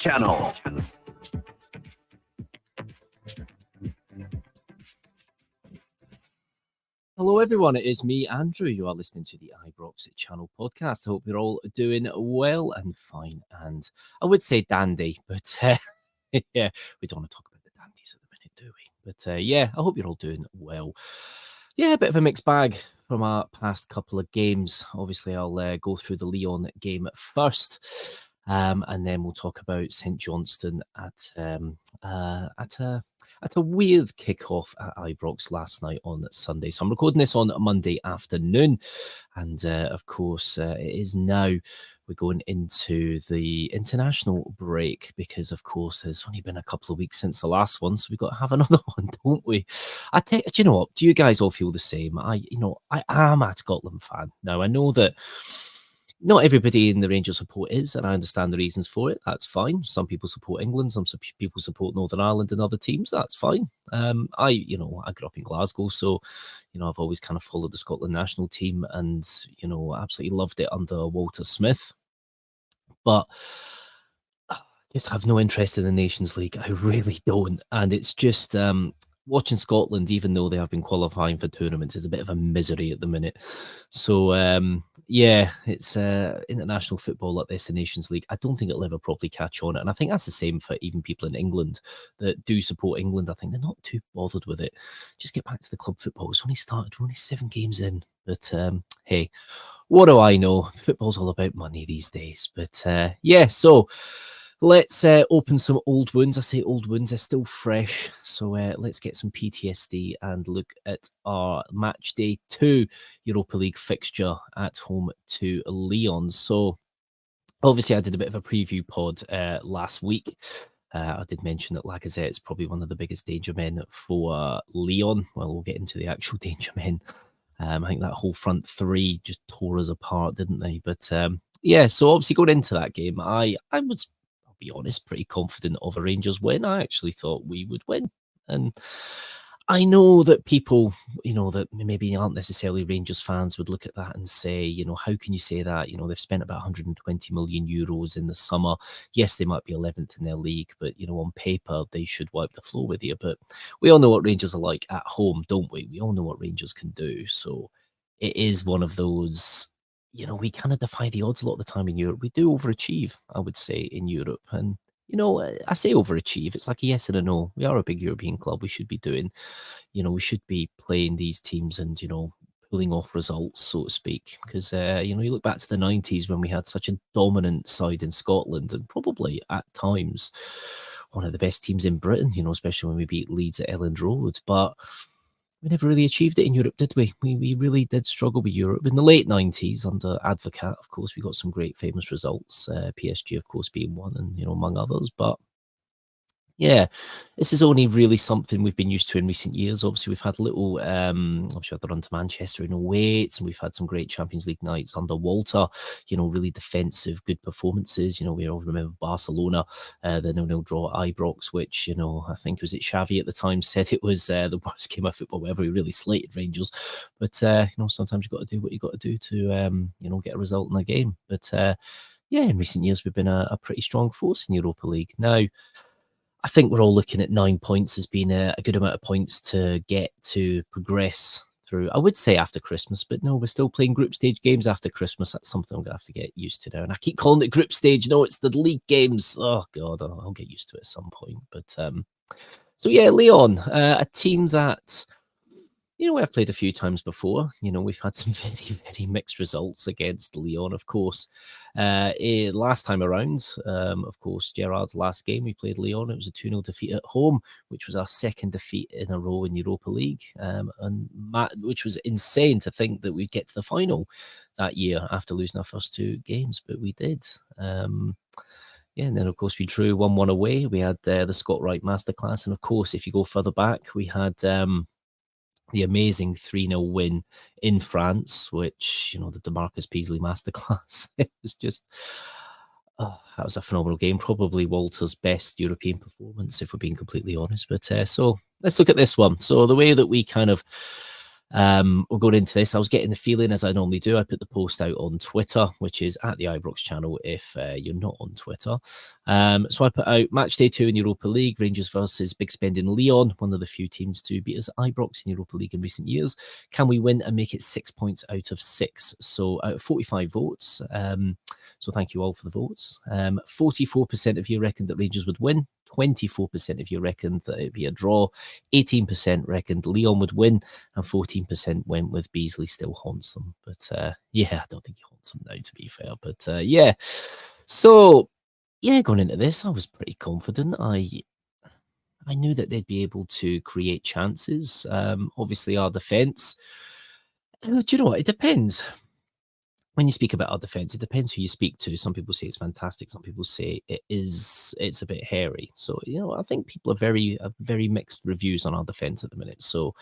channel. Hello everyone, it is me, Andrew. You are listening to the Ibrox channel podcast. I hope you're all doing well and fine, and I would say dandy, but yeah, we don't want to talk about the dandies at the minute, do we? But yeah, I hope you're all doing well. Yeah, a bit of a mixed bag from our past couple of games. Obviously, I'll go through the Lyon game first, and then we'll talk about St Johnstone at a weird kickoff at Ibrox last night on Sunday. So I'm recording this on Monday afternoon, and of course, it is now. We're going into the international break because, of course, there's only been a couple of weeks since the last one, so we've got to have another one, don't we? Do you know what? Do you guys all feel the same? I am a Scotland fan. Now, I know that not everybody in the Rangers support is, and I understand the reasons for it. That's fine. Some people support England, some people support Northern Ireland and other teams. That's fine. I grew up in Glasgow, so I've always kind of followed the Scotland national team, and absolutely loved it under Walter Smith. But I just have no interest in the Nations League. I really don't, and it's just watching Scotland, even though they have been qualifying for tournaments, is a bit of a misery at the minute. So, yeah, it's international football like this, the Nations League. I don't think it'll ever properly catch on. And I think that's the same for even people in England that do support England. I think they're not too bothered with it. Just get back to the club football. It's only started. We're only 7 games in. But, hey, what do I know? Football's all about money these days. But, yeah, so let's open some old wounds. I say old wounds, they're still fresh. So let's get some PTSD and look at our match day 2 Europa League fixture at home to Lyon. So obviously I did a bit of a preview pod last week. I did mention that Lacazette is probably one of the biggest danger men for Lyon. Well, we'll get into the actual danger men. I think that whole front three just tore us apart, didn't they? But yeah, so obviously going into that game, I was, I'll be honest, pretty confident of a Rangers win. I actually thought we would win. And I know that people, that maybe aren't necessarily Rangers fans would look at that and say, how can you say that? They've spent about 120 million euros in the summer. Yes, they might be 11th in their league, but, on paper, they should wipe the floor with you. But we all know what Rangers are like at home, don't we? We all know what Rangers can do. So it is one of those, we kind of defy the odds a lot of the time in Europe. We do overachieve, I would say, in Europe. And I say overachieve. It's like a yes and a no. We are a big European club. We should be doing, we should be playing these teams and, pulling off results, so to speak. Because, you look back to the 90s when we had such a dominant side in Scotland and probably at times one of the best teams in Britain, especially when we beat Leeds at Elland Road. But we never really achieved it in Europe, did we? We really did struggle with Europe. In the late 90s, under Advocat, of course, we got some great famous results. PSG, of course, being one, and, among others. But yeah, this is only really something we've been used to in recent years. Obviously, we've had little, obviously, had the run to Manchester in 08, and we've had some great Champions League nights under Walter, really defensive, good performances. We all remember Barcelona, the 0-0 draw at Ibrox, which, I think was it Xavi at the time said it was the worst game of football ever. He really slated Rangers. But, sometimes you've got to do what you've got to do to, get a result in a game. But, yeah, in recent years, we've been a pretty strong force in Europa League. Now, I think we're all looking at 9 points as being a good amount of points to get to progress through. I would say after Christmas, but no, we're still playing group stage games after Christmas. That's something I'm going to have to get used to now. And I keep calling it group stage. No, it's the league games. Oh, God, I'll get used to it at some point. But so, yeah, Lyon, a team that, we have played a few times before. We've had some very, very mixed results against Lyon, of course. Last time around, of course, Gerrard's last game, we played Lyon. It was a 2-0 defeat at home, which was our second defeat in a row in the Europa League, which was insane to think that we'd get to the final that year after losing our first 2 games, but we did. Yeah, and then, of course, we drew 1-1 away. We had the Scott Wright masterclass. And, of course, if you go further back, we had the amazing 3-0 win in France, which, the DeMarcus Peasley masterclass. It was just, that was a phenomenal game. Probably Walter's best European performance, if we're being completely honest. But so let's look at this one. So the way that we kind of We'll go into this. I was getting the feeling, as I normally do, I put the post out on Twitter, which is at the Ibrox channel if you're not on Twitter. So I put out match day 2 in Europa League, Rangers versus big spending Lyon, one of the few teams to beat us Ibrox in Europa League in recent years. Can we win and make it 6 points out of 6? So out of 45 votes, so thank you all for the votes. 44% of you reckoned that Rangers would win. 24% of you reckoned that it'd be a draw. 18% reckoned Lyon would win, and 14% went with Beasley still haunts them. But yeah, I don't think he haunts them now, to be fair. But yeah, so yeah, going into this, I was pretty confident. I knew that they'd be able to create chances. Obviously, our defence. Do you know what? It depends. When you speak about our defence, it depends who you speak to. Some people say it's fantastic. Some people say it's a bit hairy. So, I think people are very mixed reviews on our defence at the minute. So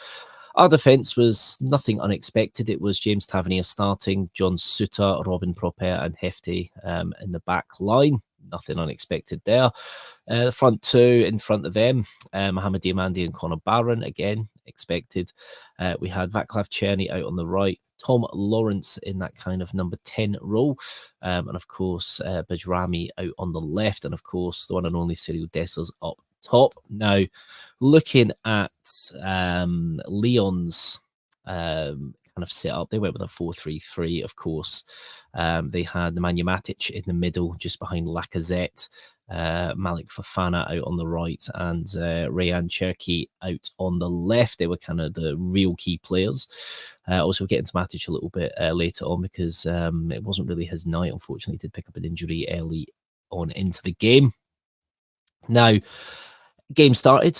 our defence was nothing unexpected. It was James Tavernier starting, John Suter, Robin Proper and Hefty in the back line. Nothing unexpected there. The front two in front of them, Mohamed Diamandi and Conor Barron, again, expected. We had Vaclav Cerny out on the right, Tom Lawrence in that kind of number 10 role, and of course, Bajrami out on the left, and of course, the one and only Cyril Dessers up top. Now, looking at Lyon's kind of set up, they went with a 4-3-3, of course. They had Nemanja Matic in the middle, just behind Lacazette, Malik Fofana out on the right, and Rayan Cherki out on the left. They were kind of the real key players. Also, we'll get into Matic a little bit later on, because it wasn't really his night. Unfortunately, he did pick up an injury early on into the game. Now, game started.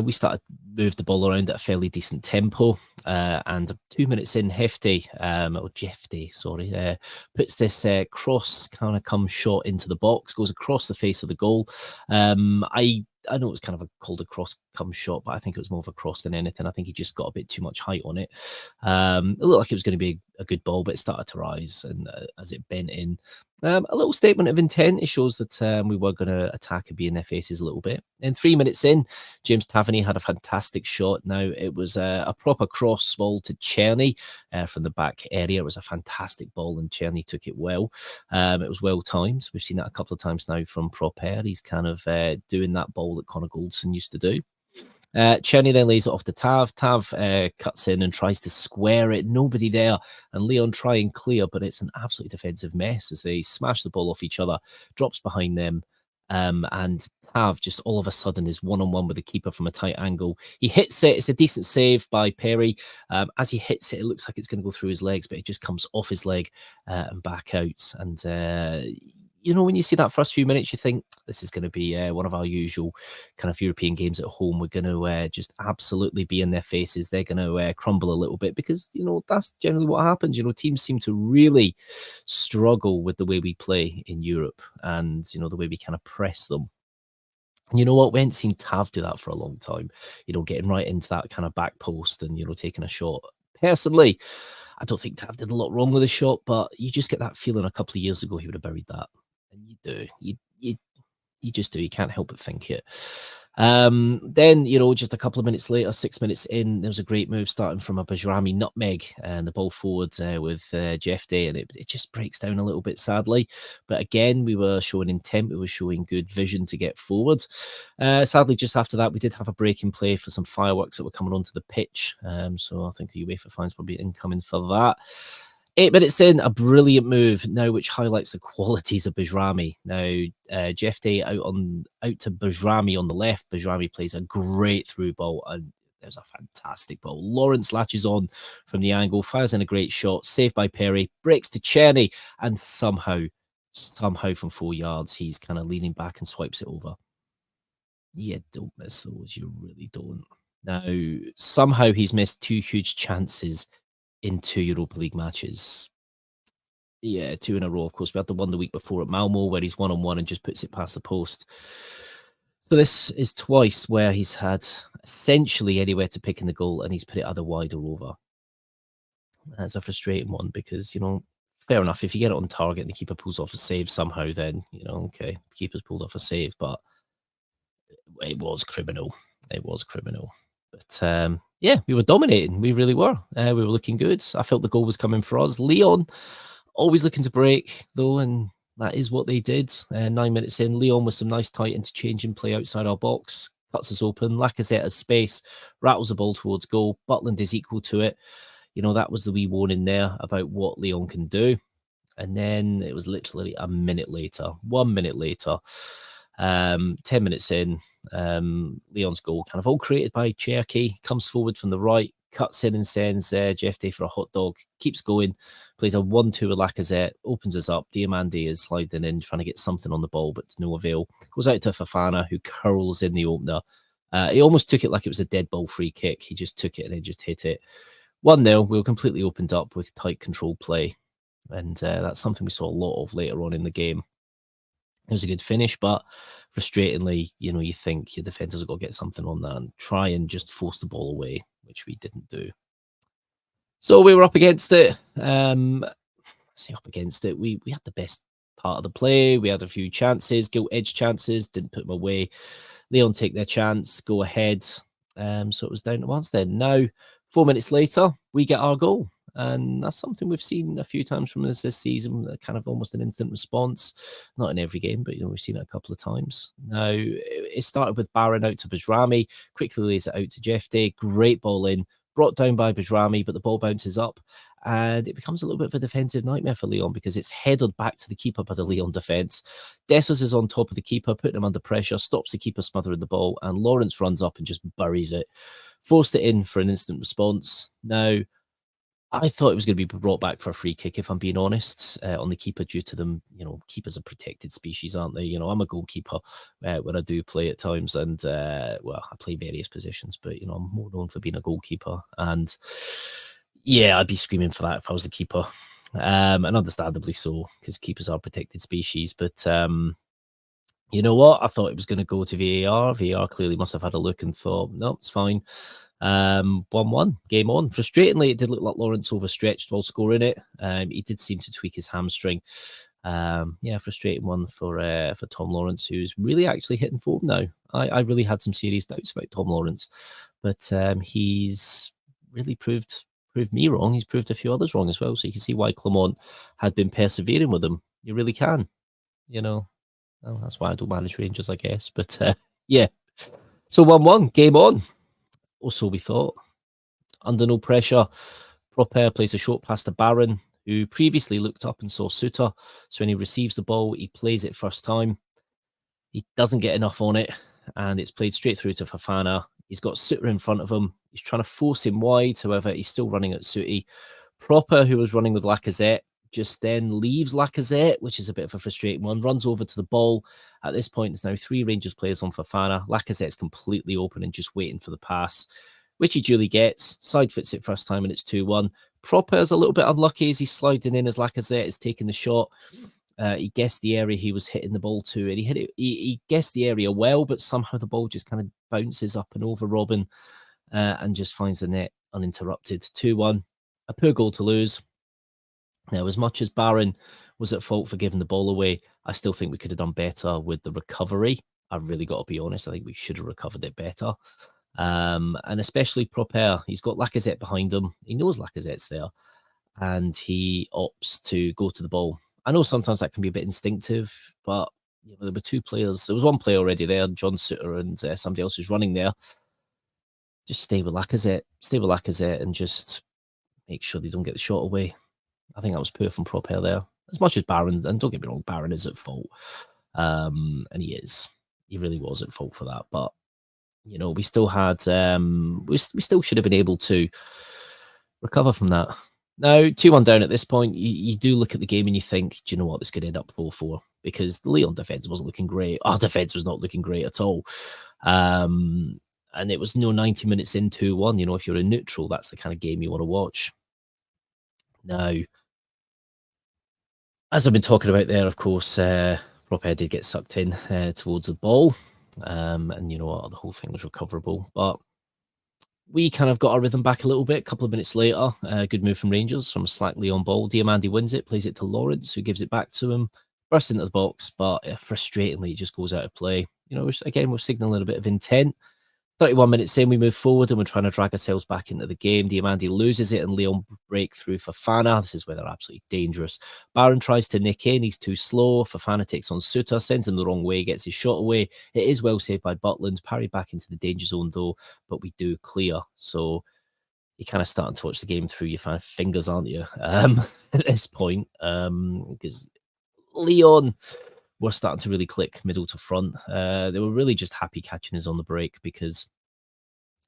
We started move the ball around at a fairly decent tempo, and 2 minutes in, Hefty, or Jefty, sorry, puts this cross kind of come shot into the box, goes across the face of the goal. I know it was kind of called a cross come shot, but I think it was more of a cross than anything. I think he just got a bit too much height on it. It looked like it was going to be a good ball, but it started to rise, and as it bent in, a little statement of intent. It shows that we were going to attack and be in their faces a little bit. And 3 minutes in, James Tavernier had a fantastic shot. Now, it was a proper cross ball to Cerny from the back area. It was a fantastic ball, and Cerny took it well. It was well timed. We've seen that a couple of times now from Proper. He's kind of doing that ball that Connor Goldson used to do. Cerny then lays it off to Tav. Tav cuts in and tries to square it. Nobody there. And Lyon try and clear, but it's an absolutely defensive mess as they smash the ball off each other, drops behind them. And Tav just all of a sudden is one-on-one with the keeper from a tight angle. He hits it. It's a decent save by Perry. As he hits it, it looks like it's going to go through his legs, but it just comes off his leg and back out. And when you see that first few minutes, you think this is going to be one of our usual kind of European games at home. We're going to just absolutely be in their faces. They're going to crumble a little bit, because, that's generally what happens. Teams seem to really struggle with the way we play in Europe, and, the way we kind of press them. And you know what? We haven't seen Tav do that for a long time, getting right into that kind of back post and, taking a shot. Personally, I don't think Tav did a lot wrong with the shot, but you just get that feeling a couple of years ago he would have buried that. And you do. You just do. You can't help but think it. Then, just a couple of minutes later, 6 minutes in, there was a great move starting from a Bajrami nutmeg, and the ball forward with Jefty, and it just breaks down a little bit, sadly. But again, we were showing intent. We were showing good vision to get forward. Sadly, just after that, we did have a break in play for some fireworks that were coming onto the pitch. So I think a UEFA fine's probably incoming for that. 8 minutes in, a brilliant move now, which highlights the qualities of Bajrami. Now, Jefty out to Bajrami on the left. Bajrami plays a great through ball, and there's a fantastic ball. Lawrence latches on from the angle, fires in a great shot, saved by Perry, breaks to Cerny, and somehow from 4 yards, he's kind of leaning back and swipes it over. You don't miss those, you really don't. Now, somehow he's missed 2 huge chances in 2 Europa League matches. Yeah, 2 in a row. Of course, we had the one the week before at Malmo where he's one-on-one and just puts it past the post. So this is twice where he's had essentially anywhere to pick in the goal, and he's put it either wide or over. That's a frustrating one, because, fair enough, if you get it on target and the keeper pulls off a save somehow, then, okay, the keeper's pulled off a save, but it was criminal. It was criminal. But Yeah, we were dominating. We really were. We were looking good. I felt the goal was coming for us. Lyon always looking to break, though, and that is what they did. 9 minutes in, Lyon with some nice tight interchanging play outside our box. Cuts us open. Lacazette has space, rattles the ball towards goal. Butland is equal to it. You know, that was the wee warning there about what Lyon can do. And then it was literally a minute later, 1 minute later, 10 minutes in, Lyon's goal, kind of all created by Cerny, comes forward from the right, cuts in and sends Jeff Day for a hot dog, keeps going, plays a 1-2 with Lacazette, opens us up. Diamandi is sliding in, trying to get something on the ball, but to no avail. Goes out to Fofana, who curls in the opener. He almost took it like it was a dead ball free kick. He just took it and then just hit it. 1-0, we were completely opened up with tight control play. And that's something we saw a lot of later on in the game. It was a good finish, but frustratingly, you know, you think your defenders have got to get something on that and try and just force the ball away, which we didn't do. So we were up against it. Up against it. We had the best part of the play. We had a few chances, gilt edge chances, didn't put them away. Lyon take their chance, go ahead. So it was down to us then. Now, 4 minutes later, we get our goal. And that's something we've seen a few times from this season, kind of almost an instant response. Not in every game, but you know, we've seen it a couple of times. Now, it started with Barron out to Bajrami, quickly lays it out to Jeff Day. Great ball in, brought down by Bajrami, but the ball bounces up. And it becomes a little bit of a defensive nightmare for Lyon because it's headed back to the keeper by the Lyon defence. Dessers is on top of the keeper, putting him under pressure, stops the keeper smothering the ball, and Lawrence runs up and just buries it. Forced it in for an instant response. Now, I thought it was going to be brought back for a free kick, if I'm being honest, on the keeper due to them. You know, keepers are protected species, aren't they? You know, I'm a goalkeeper when I do play at times, and well, I play various positions, but you know, I'm more known for being a goalkeeper. And yeah, I'd be screaming for that if I was a keeper, and understandably so, because keepers are protected species. But you know what? I thought it was going to go to VAR. VAR clearly must have had a look and thought, no, it's fine. 1-1, game on. Frustratingly, it did look like Lawrence overstretched while scoring it. He did seem to tweak his hamstring. Yeah, frustrating one for Tom Lawrence, who's really actually hitting form now. I really had some serious doubts about Tom Lawrence, but he's really proved me wrong. He's proved a few others wrong as well. So you can see why Clement had been persevering with him. You really can, you know. Well, that's why I don't manage Rangers, I guess. But yeah, so 1-1, game on. Or so we thought. Under no pressure, Proper plays a short pass to Barron, who previously looked up and saw Suter. So when he receives the ball, he plays it first time. He doesn't get enough on it, and it's played straight through to Fofana. He's got Suter in front of him. He's trying to force him wide. However, he's still running at Suter. Proper, who was running with Lacazette, just then leaves Lacazette, which is a bit of a frustrating one, runs over to the ball. At this point, there's now 3 Rangers players on Fofana. Lacazette's completely open and just waiting for the pass, which he duly gets. Side foots it first time and it's 2-1. Proper's a little bit unlucky as he's sliding in as Lacazette is taking the shot. He guessed the area he was hitting the ball to, and he hit it. He guessed the area well, but somehow the ball just kind of bounces up and over Robin and just finds the net uninterrupted. 2-1. A poor goal to lose. Now, as much as Barron was at fault for giving the ball away, I still think we could have done better with the recovery. I've really got to be honest. I think we should have recovered it better. And especially Proper. He's got Lacazette behind him. He knows Lacazette's there. And he opts to go to the ball. I know sometimes that can be a bit instinctive, but you know, there were 2 players. There was 1 player already there, John Suter, and somebody else who's running there. Just stay with Lacazette. Stay with Lacazette and just make sure they don't get the shot away. I think that was poor from Proper there. As much as Barron, and don't get me wrong, Barron is at fault. And he is. He really was at fault for that. But, you know, we still had, we still should have been able to recover from that. Now, 2-1 down at this point, you do look at the game and you think, do you know what, this could end up 4-4 because the Lyon defence wasn't looking great. Our defence was not looking great at all. And it was 90 minutes in 2-1. You know, if you're a neutral, that's the kind of game you want to watch. Now, as I've been talking about there, of course, Proper did get sucked in towards the ball. And you know what, the whole thing was recoverable. But we kind of got our rhythm back a little bit. A couple of minutes later, good move from Rangers from a slack Lyon ball. Diamandi wins it, plays it to Lawrence, who gives it back to him. Bursts into the box, but frustratingly, it just goes out of play. You know, again, we're signaling a bit of intent. 31 minutes in, we move forward and we're trying to drag ourselves back into the game. Diamandi loses it and Lyon break through Fofana. This is where they're absolutely dangerous. Barron tries to nick in. He's too slow. Fofana takes on Suter, sends him the wrong way, gets his shot away. It is well saved by Butland. Parried back into the danger zone, though, but we do clear. So you're kind of starting to watch the game through your fingers, aren't you? At this point, because Lyon were starting to really click middle to front. They were really just happy catching us on the break because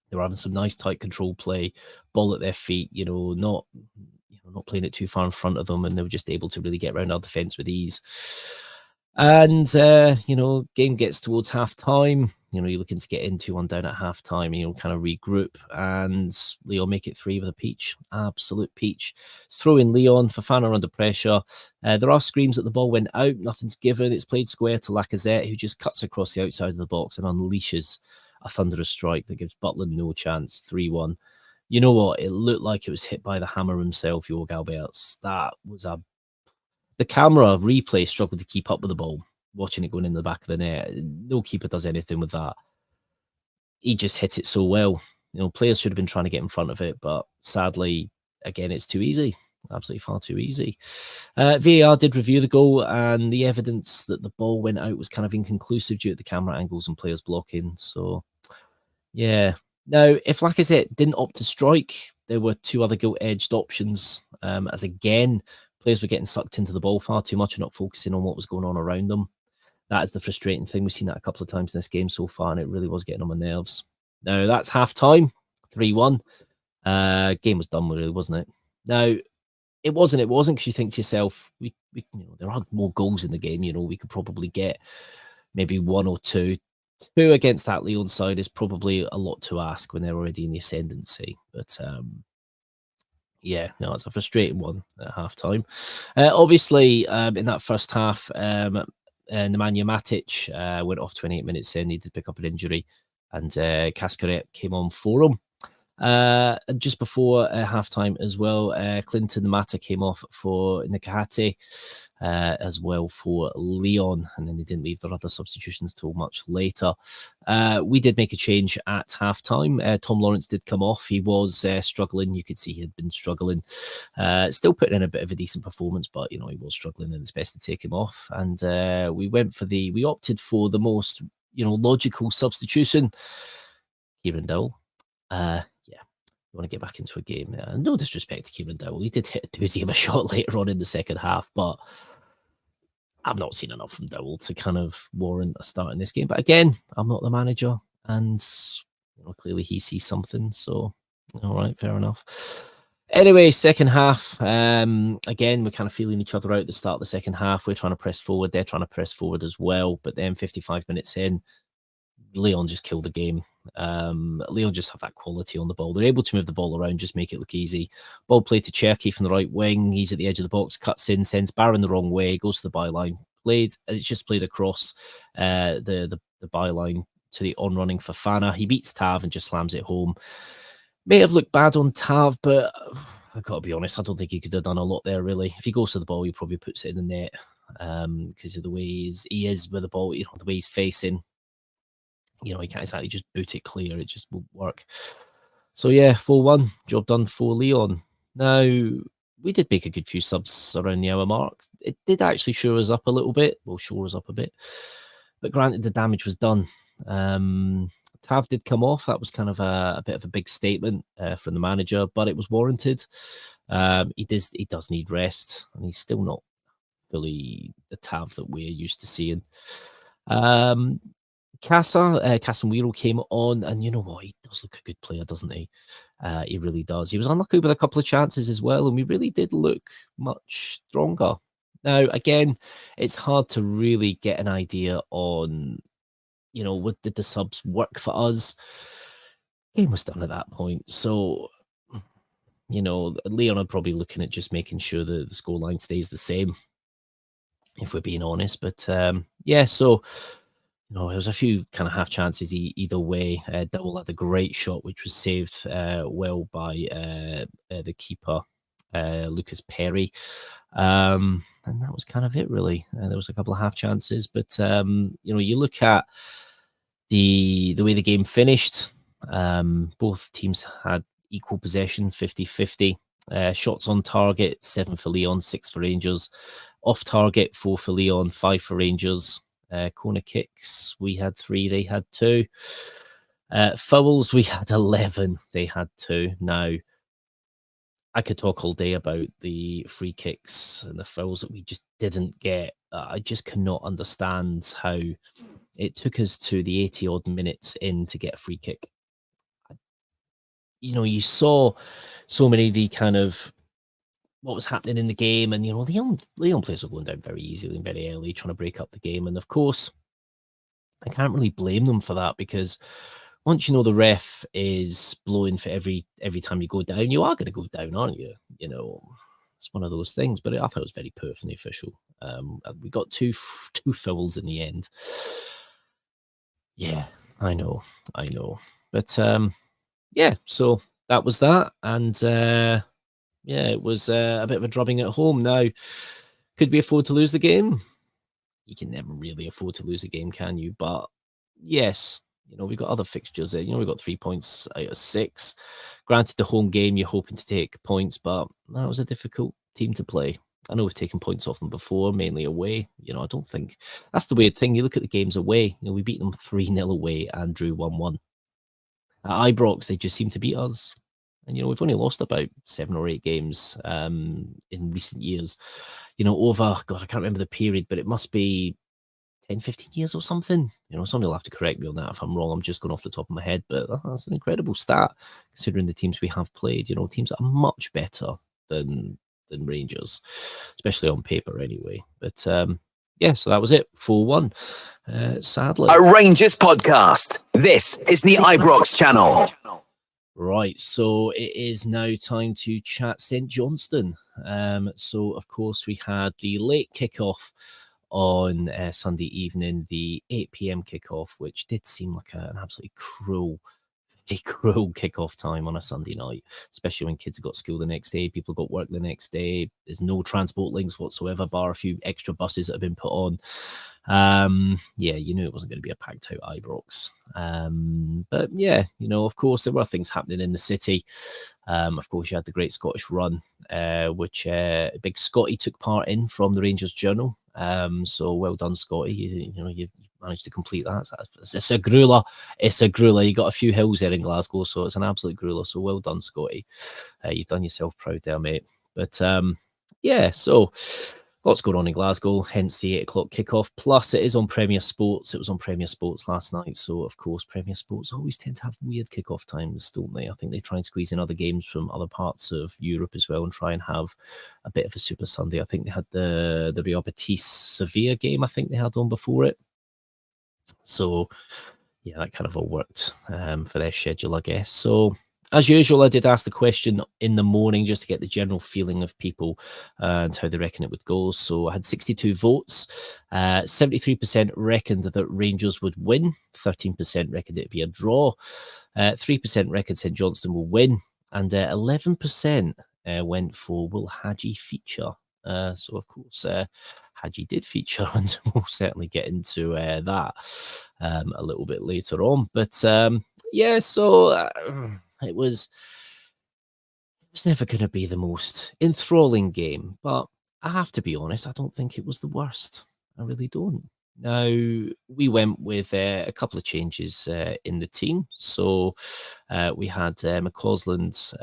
they were having some nice tight control play, ball at their feet, not playing it too far in front of them, and they were just able to really get around our defence with ease. And game gets towards half time. You're looking to get in 2-1 down at half time, and kind of regroup, and Lyon make it 3 with a peach, absolute peach. Throw in Lyon, Fofana under pressure. There are screams that the ball went out, nothing's given. It's played square to Lacazette, who just cuts across the outside of the box and unleashes a thunderous strike that gives Butland no chance. 3-1. You know what? It looked like it was hit by the hammer himself, Jorg Alberts. That was the camera replay struggled to keep up with the ball, watching it going in the back of the net. No keeper does anything with that. He just hit it so well. Players should have been trying to get in front of it, but sadly, again, it's too easy. Absolutely far too easy. VAR did review the goal, and the evidence that the ball went out was kind of inconclusive due to the camera angles and players blocking. So, yeah. Now, if Lacazette didn't opt to strike, there were 2 other gilt-edged options, as again, players were getting sucked into the ball far too much and not focusing on what was going on around them. That is the frustrating thing. We've seen that a couple of times in this game so far, and it really was getting on my nerves. Now, that's half-time, 3-1. Game was done, really, wasn't it? Now, it wasn't because you think to yourself, we there are more goals in the game. We could probably get maybe 1 or 2. 2 against that Lyon side is probably a lot to ask when they're already in the ascendancy. But yeah, no, it's a frustrating one at half-time. Obviously, in that first half, Nemanja Matic went off 28 minutes in. He did pick up an injury, and Cascaret came on for him. And just before halftime as well, Clinton Mata came off for Nikahate as well for Lyon, and then they didn't leave their other substitutions till much later. We did make a change at halftime. Tom Lawrence did come off. He was struggling. You could see he had been struggling. Still putting in a bit of a decent performance, but he was struggling, and it's best to take him off. And we opted for the most logical substitution, Kieran Dowell. You want to get back into a game. No disrespect to Kieran Dowell. He did hit a doozy of a shot later on in the second half, but I've not seen enough from Dowell to kind of warrant a start in this game. But again, I'm not the manager, and clearly he sees something. So, all right, fair enough. Anyway, second half. Again, we're kind of feeling each other out at the start of the second half. We're trying to press forward. They're trying to press forward as well. But then 55 minutes in, Lyon just killed the game. Lyon just have that quality on the ball. They're able to move the ball around, just make it look easy. Ball played to Cerny from the right wing. He's at the edge of the box, cuts in, sends Barron the wrong way, goes to the byline. It's just played across the byline to the on-running Fofana. He beats Tav and just slams it home. May have looked bad on Tav, but I've got to be honest, I don't think he could have done a lot there, really. If he goes to the ball, he probably puts it in the net because of the way he is with the ball, the way he's facing. He can't exactly just boot it clear. It just won't work. So, yeah, 4-1. Job done for Lyon. Now, we did make a good few subs around the hour mark. It did actually shore us up a little bit. Well, shore us up a bit. But granted, the damage was done. Tav did come off. That was kind of a bit of a big statement from the manager, but it was warranted. He does need rest, and he's still not fully the Tav that we're used to seeing. Casemiro came on, and you know what? He does look a good player, doesn't he? He really does. He was unlucky with a couple of chances as well, and we really did look much stronger. Now, again, it's hard to really get an idea on, what did the subs work for us? Game was done at that point. So, Lyon are probably looking at just making sure that the scoreline stays the same, if we're being honest. But, yeah, so... there was a few kind of half chances either way. Dowell had a great shot, which was saved well by the keeper, Lucas Perry. And that was kind of it, really. There was a couple of half chances. But, you look at the way the game finished, Both teams had equal possession, 50-50. Shots on target, 7 for Lyon, 6 for Rangers. Off target, 4 for Lyon, 5 for Rangers. Corner kicks, we had 3, they had 2. Fouls, we had 11, they had 2. Now, I could talk all day about the free kicks and the fouls that we just didn't get. I just cannot understand how it took us to the 80 odd minutes in to get a free kick. You saw so many of the kind of what was happening in the game, and Lyon players were going down very easily and very early, trying to break up the game. And of course, I can't really blame them for that, because once the ref is blowing for every time you go down, you are going to go down, aren't you? It's one of those things. But I thought it was very poor from the official. We got two fouls in the end. Yeah, I know. But yeah, so that was that. And yeah, it was a bit of a drubbing at home. Now, could we afford to lose the game? You can never really afford to lose a game, can you? But yes, we've got other fixtures. We've got 3 points out of 6. Granted, the home game, you're hoping to take points, but that was a difficult team to play. I know we've taken points off them before, mainly away. I don't think that's the weird thing. You look at the games away. We beat them 3-0 away and drew 1-1. At Ibrox, they just seem to beat us. And, we've only lost about 7 or 8 games in recent years. Over, God, I can't remember the period, but it must be 10, 15 years or something. Somebody will have to correct me on that if I'm wrong. I'm just going off the top of my head, but that's an incredible stat considering the teams we have played. Teams that are much better than Rangers, especially on paper anyway. But yeah, so that was it, 4-1. Sadly. A Rangers podcast. This is the Ibrox channel. Right, so it is now time to chat St Johnstone. So, of course, we had the late kickoff on Sunday evening, the 8 p.m. kickoff, which did seem like an absolutely cruel kickoff time on a Sunday night, especially when kids have got school the next day, people got work the next day. There's no transport links whatsoever, bar a few extra buses that have been put on. Yeah, you knew it wasn't going to be a packed out Ibrox. But yeah, of course, there were things happening in the city. Of course, you had the Great Scottish Run, which Big Scotty took part in from the Rangers Journal. So well done, Scotty. You managed to complete that. It's a grueler. It's a grueler. You got a few hills there in Glasgow, so it's an absolute grueler. So well done, Scotty. You've done yourself proud there, mate. But yeah, so lots going on in Glasgow, hence the 8 o'clock kickoff. Plus, it is on Premier Sports. It was on Premier Sports last night. So, of course, Premier Sports always tend to have weird kickoff times, don't they? I think they try and squeeze in other games from other parts of Europe as well and try and have a bit of a Super Sunday. I think they had the Real Betis Sevilla game, I think they had on before it. So, yeah, that kind of all worked for their schedule, I guess. So, as usual, I did ask the question in the morning just to get the general feeling of people and how they reckon it would go. So I had 62 votes. 73% reckoned that Rangers would win. 13% reckoned it would be a draw. 3% reckoned St Johnstone will win. And 11% went for will Hadji feature. So, of course, Hadji did feature, and we'll certainly get into that a little bit later on. But yeah, so it was never going to be the most enthralling game, but I have to be honest, I don't think it was the worst. I really don't. Now, we went with a couple of changes in the team. So we had McCausland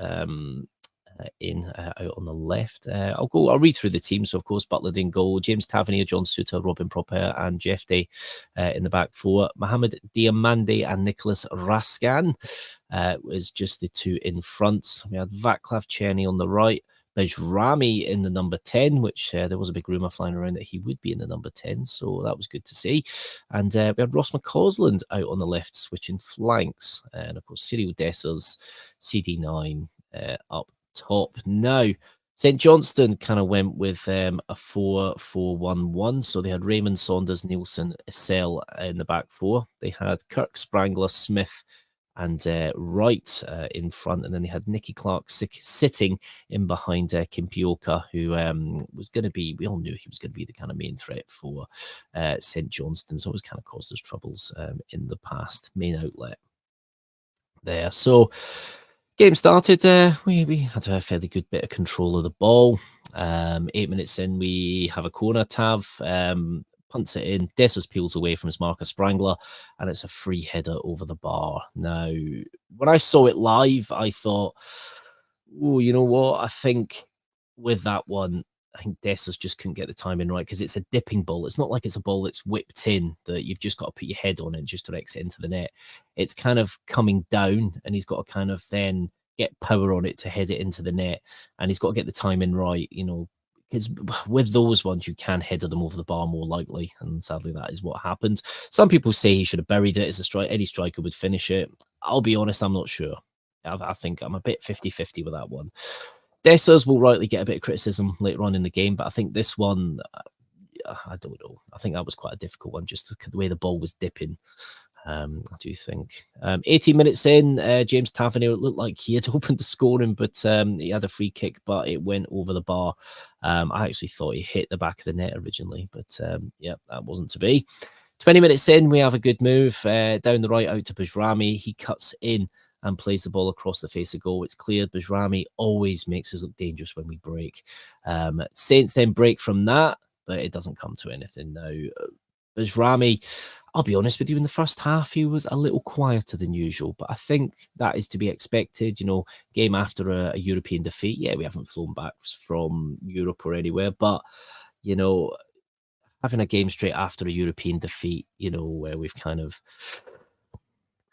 out on the left. I'll read through the team. So, of course, Butler in goal, James Tavernier, John Suter, Robin Proper, and Jeff Day in the back four. Mohamed Diamande and Nicholas Raskan was just the two in front. We had Vaclav Cerny on the right, Bajrami in the number 10, which there was a big rumour flying around that he would be in the number 10, so that was good to see. And we had Ross McCausland out on the left, switching flanks. And, of course, Cyril Dessers, CD9 up top. Now, St Johnstone kind of went with a 4-4-1-1. So they had Raymond, Saunders, Nielsen, Essel in the back four. They had Kirk, Sprangler, Smith, and Wright in front. And then they had Nicky Clark sitting in behind Kimpioka, who was going to be, we all knew he was going to be the kind of main threat for St Johnstone's. Always kind of caused us troubles in the past. Main outlet there. So game started. We had a fairly good bit of control of the ball. 8 minutes in, we have a corner. Tav punts it in. Dessers peels away from his marker Sprangler, and it's a free header over the bar. Now, when I saw it live, I thought, oh, you know what? I think with that one, I think Dessers just couldn't get the timing right because it's a dipping ball. It's not like it's a ball that's whipped in that you've just got to put your head on it just to exit into the net. It's kind of coming down, and he's got to kind of then get power on it to head it into the net, and he's got to get the timing right, because with those ones you can header them over the bar more likely, and sadly that is what happened. Some people say he should have buried it as a strike. Any striker would finish it. I'll be honest, I'm not sure. I think I'm a bit 50-50 with that one. Dessers will rightly get a bit of criticism later on in the game, but I think this one, I don't know. I think that was quite a difficult one, just the way the ball was dipping. I do think. 18 minutes in, James Tavernier, it looked like he had opened the scoring, but he had a free kick, but it went over the bar. I actually thought he hit the back of the net originally, but yeah, that wasn't to be. 20 minutes in, we have a good move down the right out to Bajrami. He cuts in and plays the ball across the face of goal. It's cleared. Bajrami always makes us look dangerous when we break. Saints then break from that, but it doesn't come to anything now. Bajrami, I'll be honest with you, in the first half, he was a little quieter than usual, but I think that is to be expected. Game after a European defeat. Yeah, we haven't flown back from Europe or anywhere, but, having a game straight after a European defeat, where we've kind of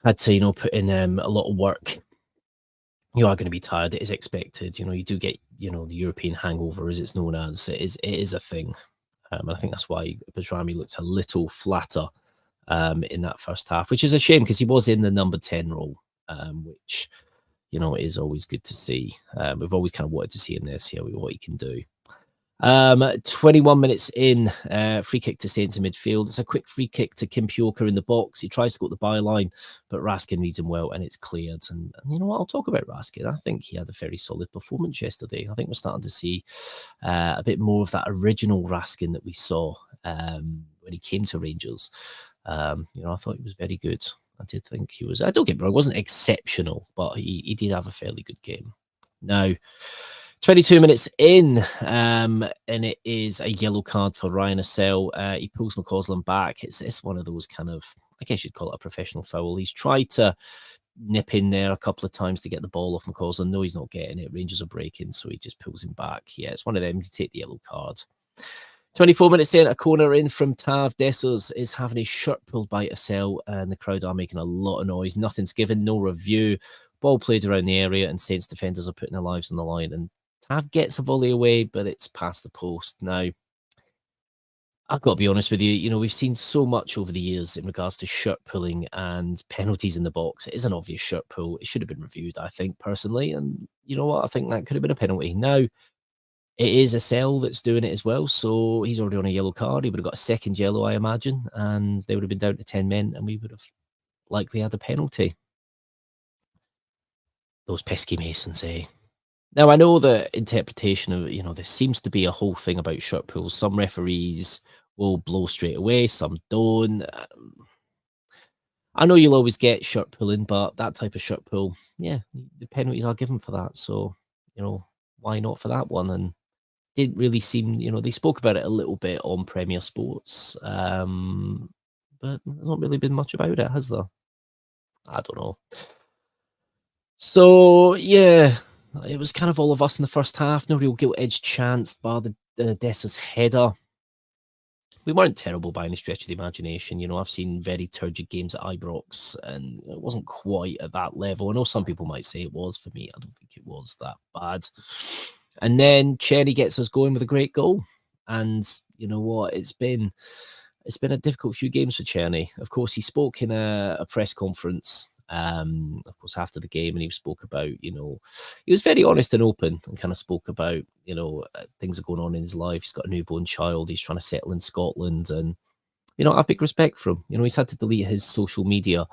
had to, put in a lot of work, you are going to be tired. It is expected. You do get, the European hangover, as it's known as. It is a thing. And I think that's why Bajrami looked a little flatter in that first half, which is a shame because he was in the number 10 role, which, is always good to see. We've always kind of wanted to see him there, see what he can do. 21 minutes in, free kick to Saints in midfield. It's a quick free kick to Kim Pioka in the box. He tries to go to the byline, but Raskin reads him well, and it's cleared. And you know what? I'll talk about Raskin. I think he had a very solid performance yesterday. I think we're starting to see a bit more of that original Raskin that we saw when he came to Rangers. I thought he was very good. I did think he was. I don't get me wrong, it wasn't exceptional, but he did have a fairly good game. Now, 22 minutes in, and it is a yellow card for Ryan Assel. He pulls McCausland back. It's one of those kind of, I guess you'd call it a professional foul. He's tried to nip in there a couple of times to get the ball off McCausland. No, he's not getting it. Rangers are breaking, so he just pulls him back. Yeah, it's one of them. You take the yellow card. 24 minutes in, a corner in from Tav. Dessers is having his shirt pulled by Assel, and the crowd are making a lot of noise. Nothing's given, no review. Ball played around the area, and Saints defenders are putting their lives on the line. And Tav gets a volley away, but it's past the post. Now, I've got to be honest with you, we've seen so much over the years in regards to shirt pulling and penalties in the box. It is an obvious shirt pull. It should have been reviewed, I think, personally. And you know what? I think that could have been a penalty. Now, it is Assel that's doing it as well, so he's already on a yellow card. He would have got a second yellow, I imagine, and they would have been down to 10 men, and we would have likely had a penalty. Those pesky Masons, eh? Now, I know the interpretation of, there seems to be a whole thing about shirt pulls. Some referees will blow straight away, some don't. I know you'll always get shirt pulling, but that type of shirt pull, yeah, the penalties are given for that. So, why not for that one? And didn't really seem, they spoke about it a little bit on Premier Sports, but there's not really been much about it, has there? I don't know. So, yeah, it was kind of all of us in the first half. No real gilt-edged chance, bar the Dessers header. We weren't terrible by any stretch of the imagination. I've seen very turgid games at Ibrox, and it wasn't quite at that level. I know some people might say it was. For me, I don't think it was that bad. And then Cerny gets us going with a great goal. And you know what? It's been a difficult few games for Cerny. Of course, he spoke in a press conference, of course, after the game, and he spoke about, he was very honest and open, and kind of spoke about, things are going on in his life. He's got a newborn child. He's trying to settle in Scotland, and I have big respect for him. He's had to delete his social media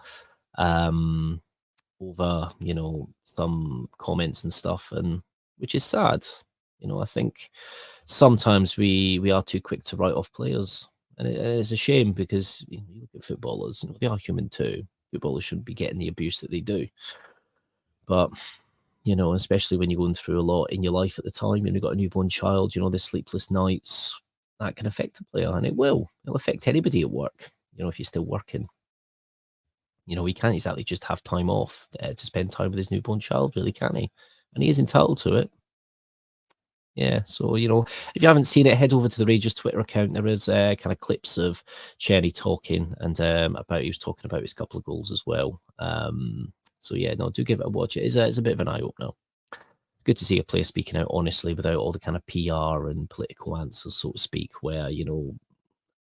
over, some comments and stuff, and which is sad. I think sometimes we are too quick to write off players, and it's a shame because you look at footballers, they are human too. Footballers shouldn't be getting the abuse that they do. But, especially when you're going through a lot in your life at the time, and you've got a newborn child, the sleepless nights, that can affect a player, and it'll affect anybody at work, if you're still working. He can't exactly just have time off to spend time with his newborn child, really, can he? And he is entitled to it. Yeah, so, if you haven't seen it, head over to the Rangers Twitter account. There is kind of clips of Cerny talking, and he was talking about his couple of goals as well. So, yeah, no, do give it a watch. It's a bit of an eye-opener. Good to see a player speaking out honestly without all the kind of PR and political answers, so to speak, where,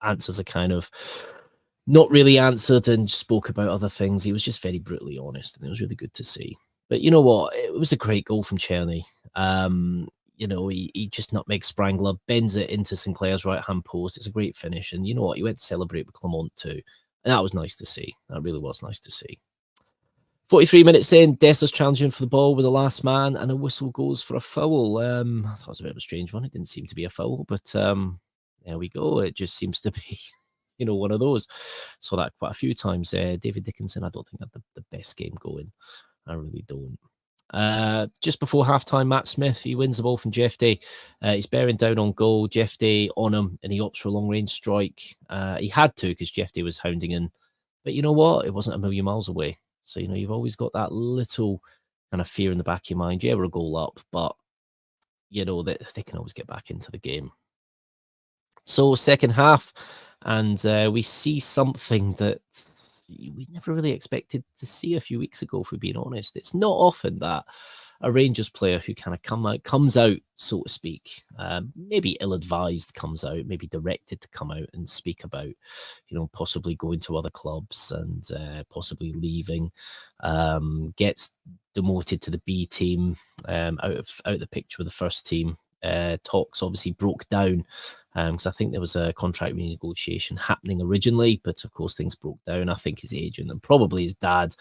answers are kind of not really answered and spoke about other things. He was just very brutally honest, and it was really good to see. But you know what? It was a great goal from Cerny. He just nutmegs Sprangler, bends it into Sinclair's right-hand post. It's a great finish. And you know what? He went to celebrate with Clement too. And that was nice to see. That really was nice to see. 43 minutes in, Dessa's challenging for the ball with the last man, and a whistle goes for a foul. I thought it was a bit of a strange one. It didn't seem to be a foul, but there we go. It just seems to be, one of those. Saw that quite a few times. David Dickinson, I don't think had the best game going. I really don't. Just before halftime, Matt Smith, he wins the ball from Jeff Day. He's bearing down on goal. Jeff Day on him, and he opts for a long-range strike. He had to because Jeff Day was hounding him. But you know what? It wasn't a million miles away. So, you've always got that little kind of fear in the back of your mind. Yeah, we're a goal up, but, that they can always get back into the game. So, second half, and we see something that we never really expected to see a few weeks ago, if we're being honest. It's not often that a Rangers player who kind of comes out, so to speak, maybe ill-advised comes out, maybe directed to come out and speak about, possibly going to other clubs and possibly leaving, gets demoted to the B team, out of the picture with the first team. Talks obviously broke down because I think there was a contract renegotiation happening originally, but of course things broke down. I think his agent and probably his dad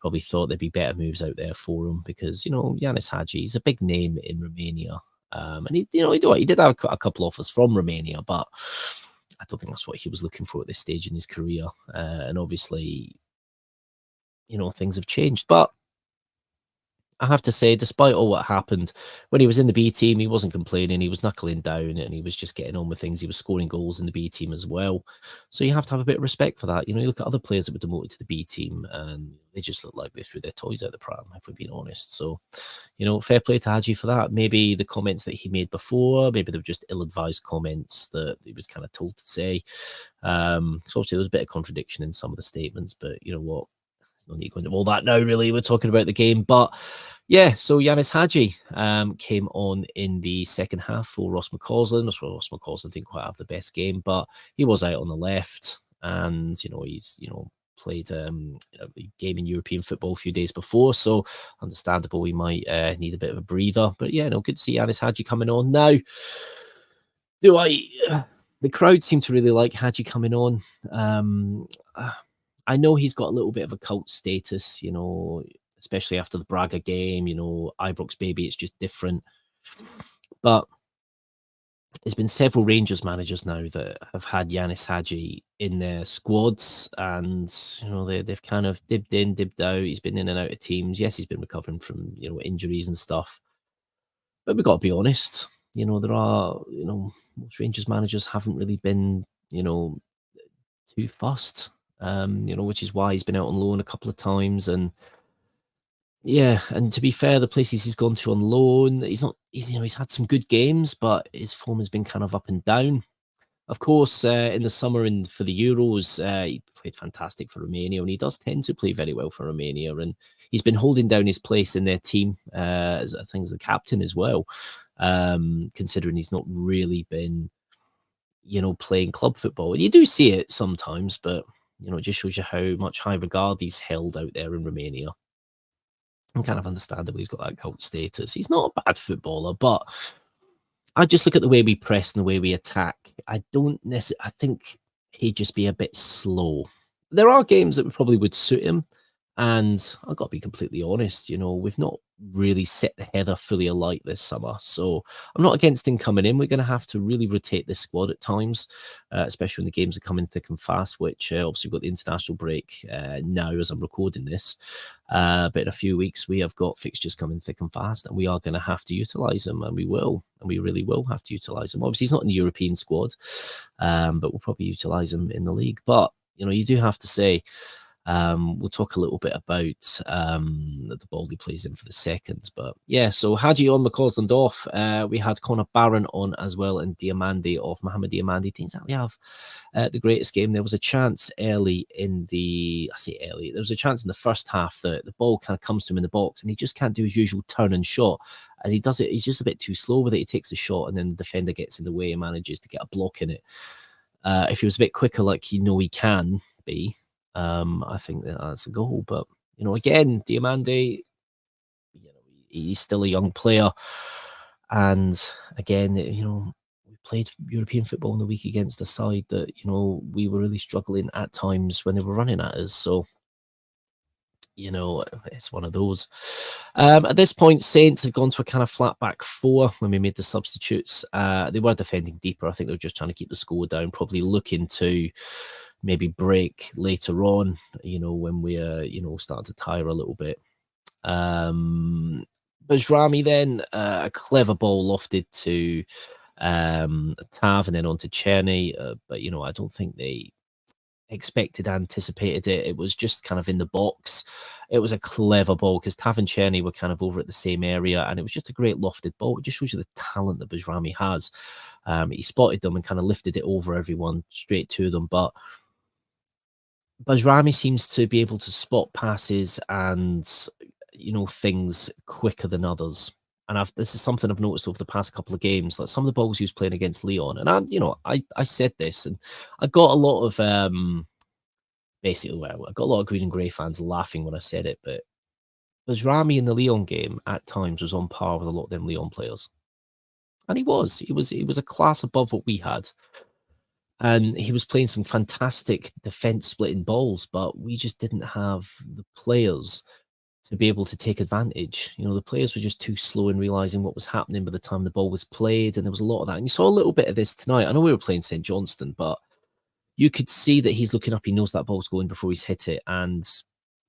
probably thought there'd be better moves out there for him because, Yanis Hadji, he's a big name in Romania. And he did have a couple offers from Romania, but I don't think that's what he was looking for at this stage in his career. And obviously, things have changed, but I have to say, despite all what happened, when he was in the B team, he wasn't complaining. He was knuckling down and he was just getting on with things. He was scoring goals in the B team as well. So you have to have a bit of respect for that. You look at other players that were demoted to the B team and they just look like they threw their toys out the pram, if we're being honest. So, fair play to Hadji for that. Maybe the comments that he made before, maybe they were just ill-advised comments that he was kind of told to say. So obviously there was a bit of contradiction in some of the statements, but you know what? No need to go into all that now, really. We're talking about the game. But yeah, so Yanis Hadji came on in the second half for Ross McCausland. Ross McCausland didn't quite have the best game, but he was out on the left. And, he's, played a game in European football a few days before. So understandable, we might need a bit of a breather. But yeah, good to see Yanis Hadji coming on. Now, the crowd seem to really like Hadji coming on. I know he's got a little bit of a cult status, especially after the Braga game, Ibrox baby, it's just different. But there's been several Rangers managers now that have had Yanis Hadji in their squads, and they've kind of dibbed in, dibbed out. He's been in and out of teams. Yes, he's been recovering from injuries and stuff. But we've got to be honest. There are most Rangers managers haven't really been too fussed. Which is why he's been out on loan a couple of times. And yeah, and to be fair, the places he's gone to on loan, he's had some good games, but his form has been kind of up and down. Of course, in the summer and for the Euros, he played fantastic for Romania, and he does tend to play very well for Romania. And he's been holding down his place in their team, as I think as the captain as well, considering he's not really been, playing club football. And you do see it sometimes, but it just shows you how much high regard he's held out there in Romania. And kind of understandably, he's got that cult status. He's not a bad footballer, but I just look at the way we press and the way we attack. I think he'd just be a bit slow. There are games that probably would suit him. And I've got to be completely honest, we've not really set the heather fully alight this summer. So I'm not against him coming in. We're going to have to really rotate this squad at times, especially when the games are coming thick and fast, which obviously we've got the international break now as I'm recording this. But in a few weeks, we have got fixtures coming thick and fast, and we are going to have to utilise them, and we will. And we really will have to utilise them. Obviously, he's not in the European squad, but we'll probably utilise him in the league. But, you do have to say, we'll talk a little bit about the ball he plays in for the seconds. But yeah, so Hadji on, McCausland off. We had Conor Barron on as well, and Diamandi off. Mohamed Diamandi didn't exactly have the greatest game. There was a chance early in the, I say early, there was a chance in the first half that the ball kind of comes to him in the box and he just can't do his usual turn and shot. And he does it, he's just a bit too slow with it. He takes the shot and then the defender gets in the way and manages to get a block in it. If he was a bit quicker, like he can be, I think that's a goal. But, again, Diamandi, he's still a young player. And again, we played European football in the week against a side that, we were really struggling at times when they were running at us. So, it's one of those. At this point, Saints had gone to a kind of flat back four when we made the substitutes. They were defending deeper. I think they were just trying to keep the score down, probably looking to maybe break later on, when we start to tire a little bit. Bajrami then, a clever ball lofted to Tav and then on to Cerny. But, I don't think they anticipated it. It was just kind of in the box. It was a clever ball because Tav and Cerny were kind of over at the same area, and it was just a great lofted ball. It just shows you the talent that Bajrami has. He spotted them and kind of lifted it over everyone straight to them. But Bajrami seems to be able to spot passes and things quicker than others. And this is something I've noticed over the past couple of games. Like some of the balls he was playing against Lyon, and I said this, and I got a lot of basically, well, I got a lot of green and grey fans laughing when I said it, but Bajrami in the Lyon game at times was on par with a lot of them Lyon players, and he was a class above what we had. And he was playing some fantastic defense splitting balls, but we just didn't have the players to be able to take advantage. The players were just too slow in realizing what was happening by the time the ball was played. And there was a lot of that. And you saw a little bit of this tonight. I know we were playing St. Johnstone, but you could see that he's looking up. He knows that ball's going before he's hit it. And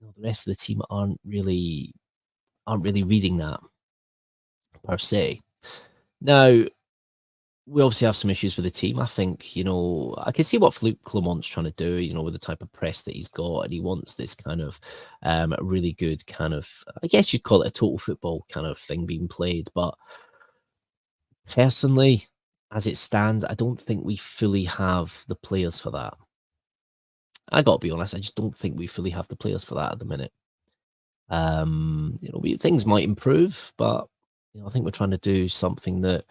the rest of the team aren't really reading that per se. Now, we obviously have some issues with the team. I think, I can see what Luke Clement's trying to do, with the type of press that he's got. And he wants this kind of really good kind of, I guess you'd call it a total football kind of thing being played. But personally, as it stands, I don't think we fully have the players for that. I got to be honest, I just don't think we fully have the players for that at the minute. Things might improve, but I think we're trying to do something that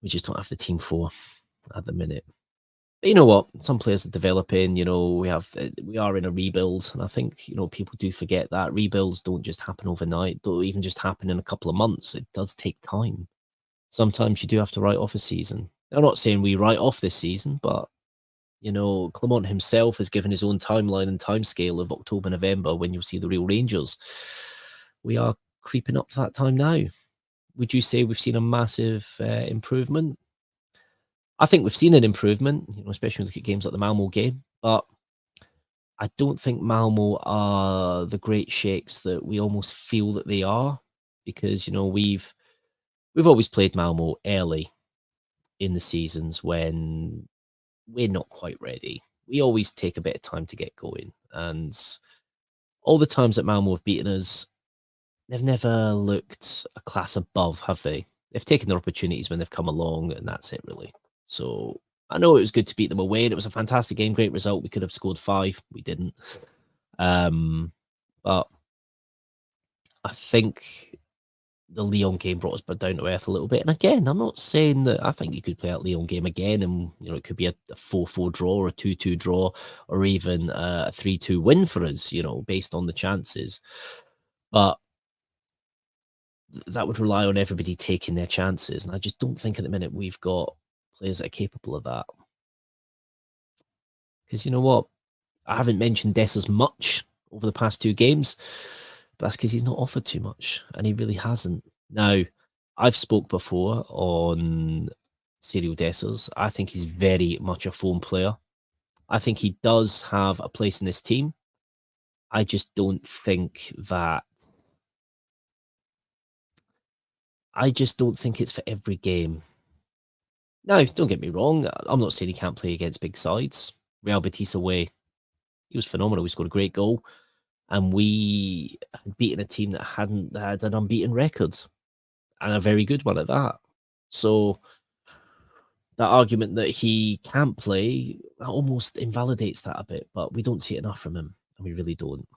we just don't have the team for at the minute. But you know what? Some players are developing. We are in a rebuild, and I think people do forget that rebuilds don't just happen overnight. Don't even just happen in a couple of months. It does take time. Sometimes you do have to write off a season. I'm not saying we write off this season, but Clement himself has given his own timeline and timescale of October, November when you'll see the real Rangers. We are creeping up to that time now. Would you say we've seen a massive improvement? I think we've seen an improvement, especially when we look at games like the Malmo game. But I don't think Malmo are the great shakes that we almost feel that they are, because we've always played Malmo early in the seasons when we're not quite ready. We always take a bit of time to get going, and all the times that Malmo have beaten us, they've never looked a class above, have they? They've taken their opportunities when they've come along, and that's it, really. So I know it was good to beat them away, and it was a fantastic game, great result. We could have scored 5. We didn't. But I think the Lyon game brought us down to earth a little bit. And again, I'm not saying that I think you could play that Lyon game again, and it could be a 4-4 draw or a 2-2 draw, or even a 3-2 win for us, based on the chances. But that would rely on everybody taking their chances, and I just don't think at the minute we've got players that are capable of that. Because you know what? I haven't mentioned Dessers much over the past 2 games. But that's because he's not offered too much, and he really hasn't. Now, I've spoke before on Serial Dessers. I think he's very much a form player. I think he does have a place in this team. I just don't think that. I just don't think it's for every game. No, don't get me wrong. I'm not saying he can't play against big sides. Real Betis away, he was phenomenal. He scored a great goal, and we had beaten a team that hadn't had an unbeaten record, and a very good one at that. So that argument that he can't play almost invalidates that a bit, but we don't see it enough from him, and we really don't.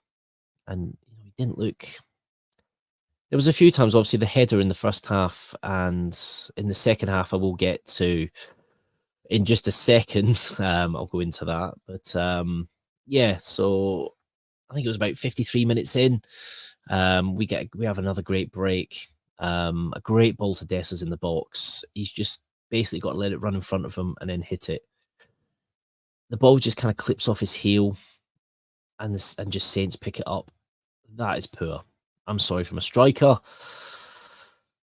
And he didn't look. There was a few times, obviously, the header in the first half, and in the second half, I will get to in just a second. I'll go into that, but yeah. So I think it was about 53 minutes in. We have another great break. A great ball to Dessers in the box. He's just basically got to let it run in front of him and then hit it. The ball just kind of clips off his heel, and just Saints pick it up. That is poor. I'm sorry, from a striker,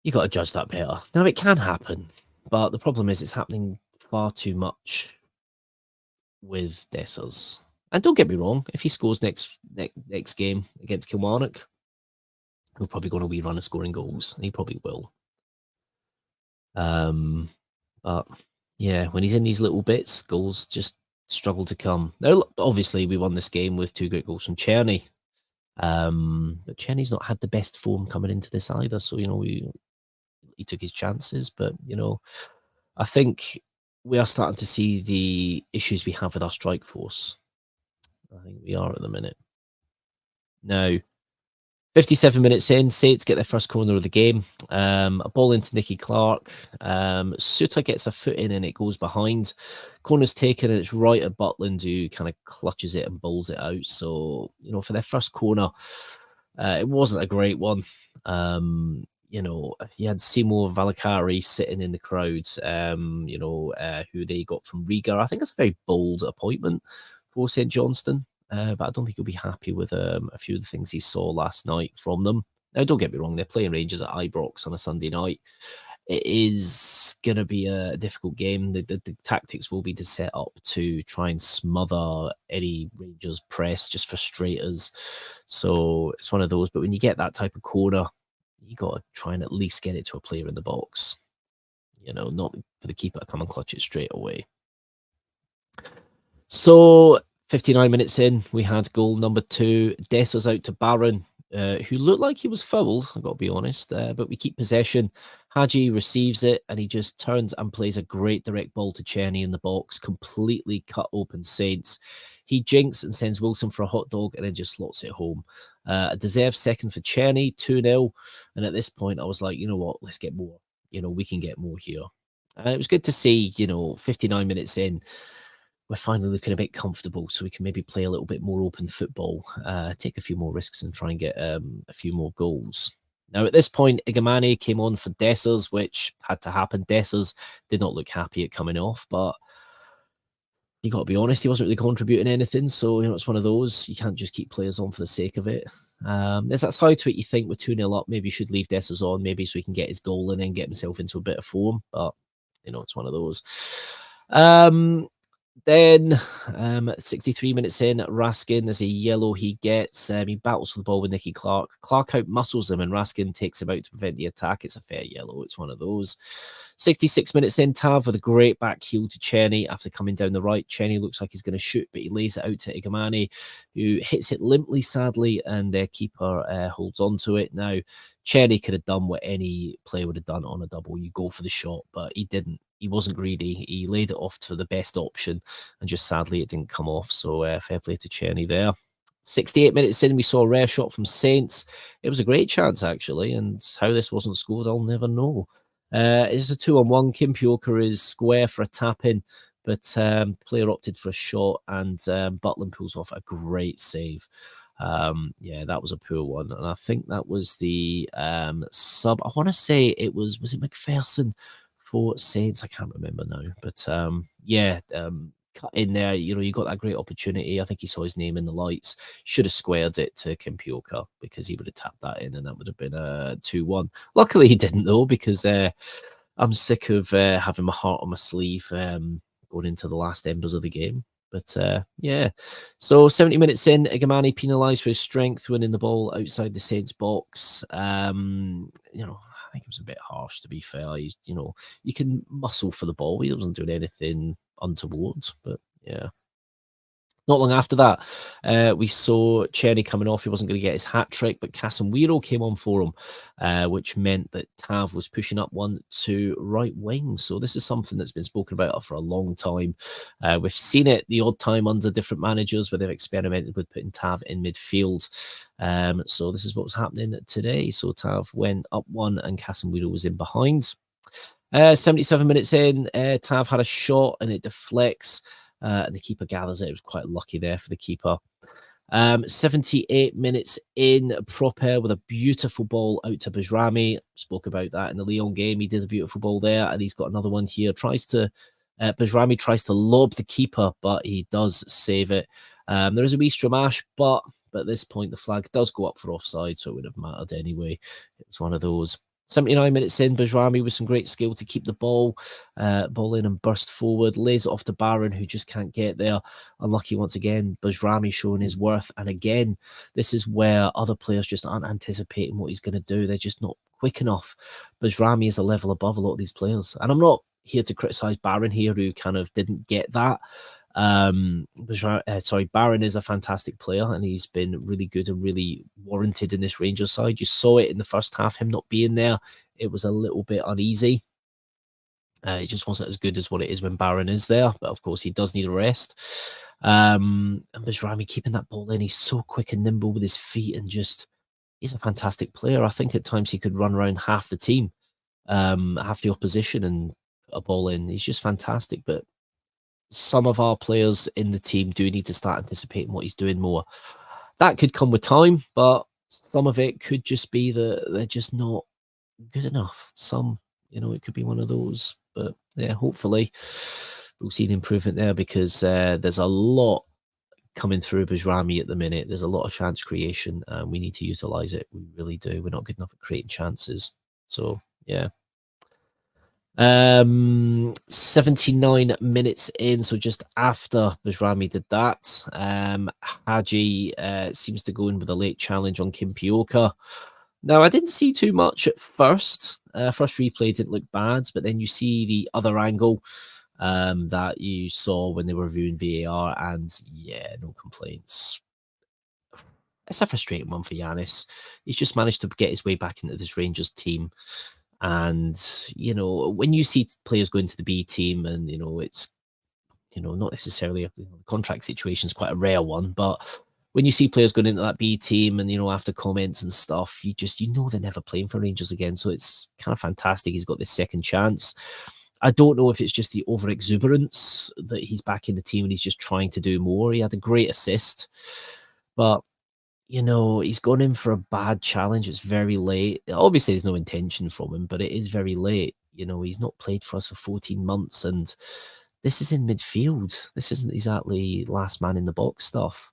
you got to judge that better. Now, it can happen, but the problem is it's happening far too much with Dessers. And don't get me wrong, if he scores next game against Kilmarnock, he'll probably go on a wee run of scoring goals. He probably will. But yeah, when he's in these little bits, goals just struggle to come. Now, obviously, we won this game with 2 great goals from Cerny. But Cerny's not had the best form coming into this either. So, he took his chances. But, I think we are starting to see the issues we have with our strike force. I think we are at the minute. Now, 57 minutes in, Saints get their first corner of the game. A ball into Nicky Clark. Suter gets a foot in and it goes behind. Corner's taken and it's right at Butland, who kind of clutches it and bowls it out. So, for their first corner, it wasn't a great one. You had Seymour Valakari sitting in the crowd, who they got from Riga. I think it's a very bold appointment for St. Johnstone. But I don't think he'll be happy with a few of the things he saw last night from them. Now, don't get me wrong, they're playing Rangers at Ibrox on a Sunday night. It is going to be a difficult game. The tactics will be to set up to try and smother any Rangers press, just frustrate us. So it's one of those. But when you get that type of corner, you got to try and at least get it to a player in the box. Not for the keeper to come and clutch it straight away. So 59 minutes in, we had goal number 2. Dessers out to Barron, who looked like he was fouled, I've got to be honest. But we keep possession. Hadji receives it, and he just turns and plays a great direct ball to Cerny in the box, completely cut open Saints. He jinks and sends Wilson for a hot dog and then just slots it home. A deserved second for Cerny, 2-0. And at this point, I was like, you know what, let's get more. We can get more here. And it was good to see, 59 minutes in, we're finally looking a bit comfortable, so we can maybe play a little bit more open football, take a few more risks and try and get a few more goals. Now, at this point, Igamane came on for Dessers, which had to happen. Dessers did not look happy at coming off, but you got to be honest, he wasn't really contributing anything. So, it's one of those. You can't just keep players on for the sake of it. There's that side to it. You think we're 2-0 up, maybe you should leave Dessers on, maybe so he can get his goal and then get himself into a bit of form. But, it's one of those. Then, 63 minutes in, Raskin, there's a yellow he gets. He battles for the ball with Nicky Clark. Clark out muscles him, and Raskin takes him out to prevent the attack. It's a fair yellow. It's one of those. 66 minutes in, Tav with a great back heel to Cerny after coming down the right. Cerny looks like he's going to shoot, but he lays it out to Igamane, who hits it limply, sadly, and their keeper holds on to it. Now, Cerny could have done what any player would have done on a double. You go for the shot, but he didn't. He wasn't greedy. He laid it off to the best option, and just sadly it didn't come off. So fair play to Cerny there. 68 minutes in, we saw a rare shot from Saints. It was a great chance, actually, and how this wasn't scored, I'll never know. It's a 2-on-1. Kim Pioka is square for a tap-in, but player opted for a shot, and Butland pulls off a great save. That was a poor one, and I think that was the sub. I want to say it was it McPherson for Saints? I can't remember now, but cut in there. You got that great opportunity. I think he saw his name in the lights. Should have squared it to Kimpioka because he would have tapped that in and that would have been a 2-1. Luckily, he didn't, though, because I'm sick of having my heart on my sleeve going into the last embers of the game. But yeah, so 70 minutes in, Igamani penalised for his strength, winning the ball outside the Saints box. I think it was a bit harsh, to be fair. You can muscle for the ball. He wasn't doing anything untoward, but yeah. Not long after that, we saw Cerny coming off. He wasn't going to get his hat trick, but Casemiro came on for him, which meant that Tav was pushing up one to right wing. So this is something that's been spoken about for a long time. We've seen it the odd time under different managers where they've experimented with putting Tav in midfield. So this is what was happening today. So Tav went up one and Casemiro was in behind. 77 minutes in, Tav had a shot and it deflects. And the keeper gathers it. It was quite lucky there for the keeper. 78 minutes in, Proper with a beautiful ball out to Bajrami. Spoke about that in the Lyon game. He did a beautiful ball there, and he's got another one here. Bajrami tries to lob the keeper, but he does save it. There is a wee stramash, but at this point, the flag does go up for offside, so it wouldn't have mattered anyway. It was one of those. 79 minutes in, Bajrami with some great skill to keep the ball in and burst forward, lays it off to Barron, who just can't get there. Unlucky once again. Bajrami showing his worth, and again, this is where other players just aren't anticipating what he's going to do. They're just not quick enough. Bajrami is a level above a lot of these players, and I'm not here to criticize Barron here, who kind of didn't get that. Barron is a fantastic player and he's been really good and really warranted in this Rangers side. You saw it in the first half, him not being there. It was a little bit uneasy. It just wasn't as good as what it is when Barron is there, but of course he does need a rest. And Bajrami keeping that ball in, he's so quick and nimble with his feet and he's a fantastic player. I think at times he could run around half the team, half the opposition and put a ball in. He's just fantastic, but some of our players in the team do need to start anticipating what he's doing more. That could come with time, but some of it could just be that they're just not good enough. It could be one of those. But yeah, hopefully we'll see an improvement there because there's a lot coming through Bajrami at the minute. There's a lot of chance creation and we need to utilize it. We really do. We're not good enough at creating chances. So yeah. 79 minutes in, so just after Bajrami did that, Haji seems to go in with a late challenge on Kimpioka. Now, I didn't see too much at first. First replay didn't look bad, but then you see the other angle that you saw when they were reviewing VAR, and yeah, no complaints. It's a frustrating one for Giannis. He's just managed to get his way back into this Rangers team. And, when you see players go into the B team and, it's, not necessarily the contract situation is quite a rare one, but when you see players going into that B team and, after comments and stuff, they're never playing for Rangers again. So it's kind of fantastic. He's got this second chance. I don't know if it's just the over exuberance that he's back in the team and he's just trying to do more. He had a great assist, but he's gone in for a bad challenge. It's very late. Obviously, there's no intention from him, but it is very late. He's not played for us for 14 months, and this is in midfield. This isn't exactly last man in the box stuff.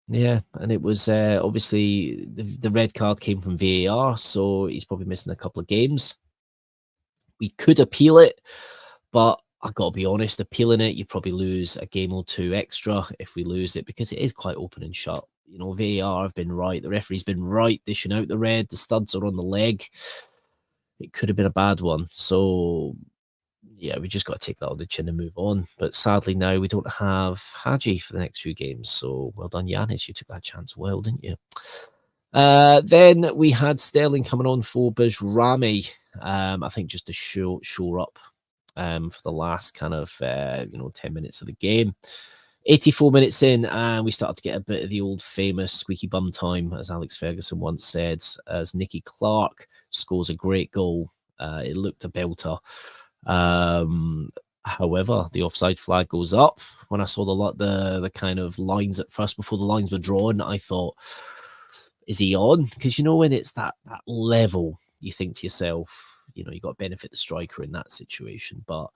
Yeah, and it was obviously the red card came from VAR, so he's probably missing a couple of games. We could appeal it, but I've got to be honest, appealing it, you probably lose a game or two extra if we lose it because it is quite open and shut. VAR have been right. The referee's been right, dishing out the red. The studs are on the leg. It could have been a bad one. So, yeah, we just got to take that on the chin and move on. But sadly now we don't have Haji for the next few games. So well done, Giannis. You took that chance well, didn't you? Then we had Sterling coming on for Bajrami. I think just to shore up for the last kind of 10 minutes of the game. 84 minutes in, and we started to get a bit of the old famous squeaky bum time, as Alex Ferguson once said, as Nicky Clark scores a great goal. It looked a belter. However, the offside flag goes up. When I saw the kind of lines at first before the lines were drawn, I thought, is he on? Because when it's that level, you think to yourself, you got to benefit the striker in that situation. But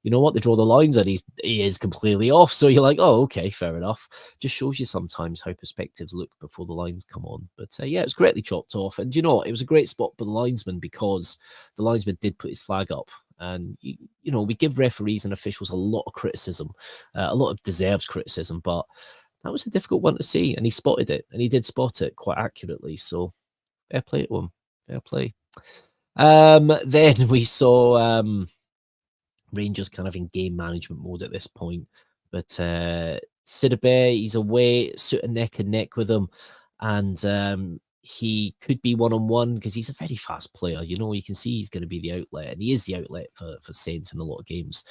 you know what, they draw the lines and he is completely off. So you're like, oh, okay, fair enough. Just shows you sometimes how perspectives look before the lines come on. But yeah, it was greatly chopped off. And you know what, it was a great spot by the linesman because the linesman did put his flag up. And, you know, we give referees and officials a lot of criticism, a lot of deserved criticism, but that was a difficult one to see. And he spotted it, and he did spot it quite accurately. So fair play to him. Fair play. Then we saw Rangers kind of in game management mode at this point. But Sidibe, he's away, sort of neck and neck with him. And he could be one-on-one because he's a very fast player. You know, you can see he's going to be the outlet, and he is the outlet for Saints in a lot of games.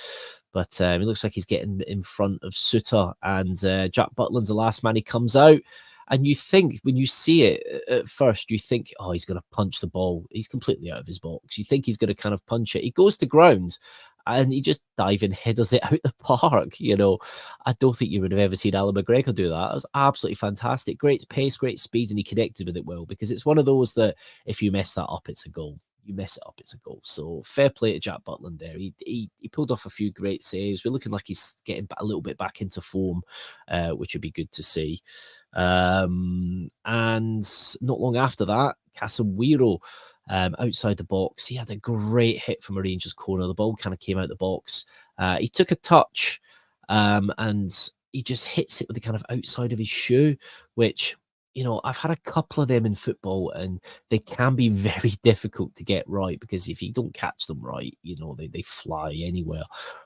But it looks like he's getting in front of Suter, and Jack Butland's the last man. He comes out, and you think, when you see it at first, you think, oh, he's going to punch the ball. He's completely out of his box. You think he's going to kind of punch it. He goes to ground, and he just diving headers it out the park. You know, I don't think you would have ever seen Alan McGregor do that. It was absolutely fantastic. Great pace, great speed, and he connected with it well, because it's one of those that if you mess that up, it's a goal. You mess it up, it's a goal. So fair play to Jack Butland there. He pulled off a few great saves. We're looking like he's getting a little bit back into form, which would be good to see. And not long after that, Casemiro, outside the box, he had a great hit from a Rangers corner. The ball kind of came out the box. He took a touch, and he just hits it with the kind of outside of his shoe, which, you know, I've had a couple of them in football, and they can be very difficult to get right, because if you don't catch them right, you know, they fly anywhere.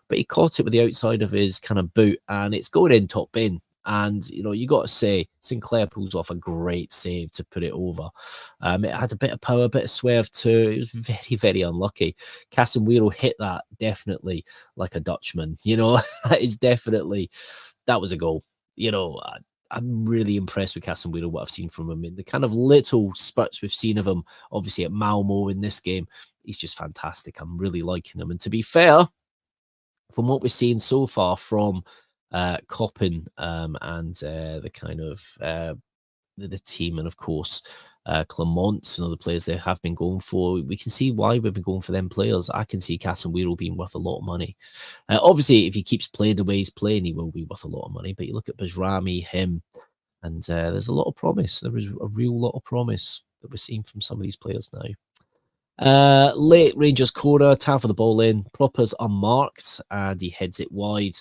But he caught it with the outside of his kind of boot, and it's going in top bin. And, you know, you got to say, Sinclair pulls off a great save to put it over. It had a bit of power, a bit of swerve too. It was very, very unlucky. Casemiro hit that definitely like a Dutchman. You know, that was a goal. You know, I'm really impressed with Casemiro, what I've seen from him in the kind of little spurts we've seen of him, obviously at Malmo in this game. He's just fantastic. I'm really liking him. And to be fair, from what we're seeing so far from Coppin and the kind of the team, and of course Clement and other players they have been going for, we can see why we've been going for them players. I can see Casemiro being worth a lot of money. Obviously, if he keeps playing the way he's playing, he will be worth a lot of money. But you look at Bajrami, him, and there's a lot of promise. There is a real lot of promise that we're seeing from some of these players now. Late Rangers corner, time for the ball in. Propper's unmarked, and he heads it wide.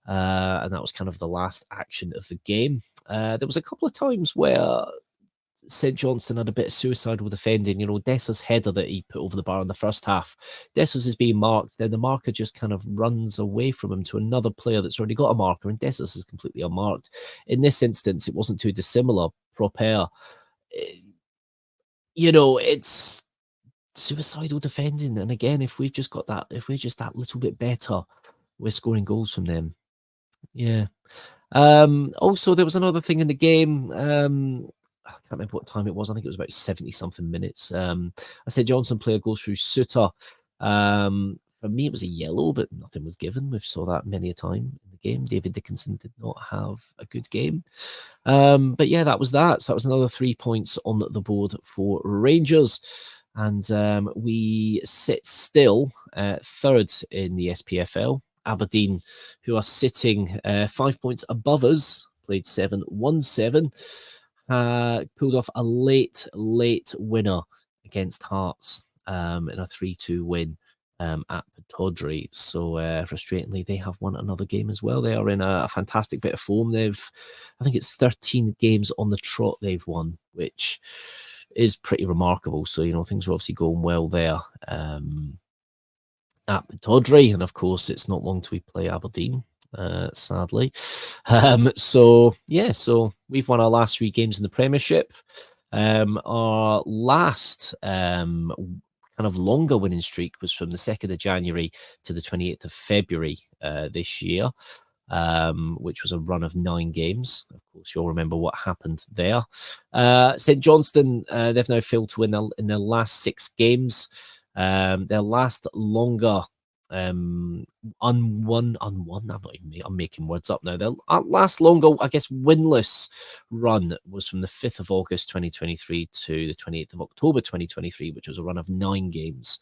And that was kind of the last action of the game. There was a couple of times where St. Johnstone had a bit of suicidal defending. You know, Dessa's header that he put over the bar in the first half. Dessa's is being marked, then the marker just kind of runs away from him to another player that's already got a marker, and Dessa's is completely unmarked. In this instance, it wasn't too dissimilar. Proper, you know, it's suicidal defending. And again, if we're just that little bit better, we're scoring goals from them. Yeah. Also, there was another thing in the game. I can't remember what time it was. I think it was about 70-something minutes. I said Johnson player goes through Suter. For me, it was a yellow, but nothing was given. We've saw that many a time in the game. David Dickinson did not have a good game. But yeah, that was that. So that was another 3 points on the board for Rangers. And we sit still third in the SPFL. Aberdeen, who are sitting 5 points above us, played 7-1-7, pulled off a late winner against Hearts in a 3-2 win at Tawdry. So frustratingly, they have won another game as well. They are in a fantastic bit of form. I think it's 13 games on the trot they've won, which is pretty remarkable. So, you know, things are obviously going well there. At Tawdry, and of course it's not long till we play Aberdeen, sadly. So we've won our last 3 games in the Premiership. Our last kind of longer winning streak was from the 2nd of January to the 28th of February this year, which was a run of 9 games. Of course, you'll remember what happened there. St. Johnstone, they've now failed to win in their last 6 games. Their last longer I'm making words up now. Their last longer, I guess, winless run was from the 5th of August 2023 to the 28th of October 2023, which was a run of 9 games.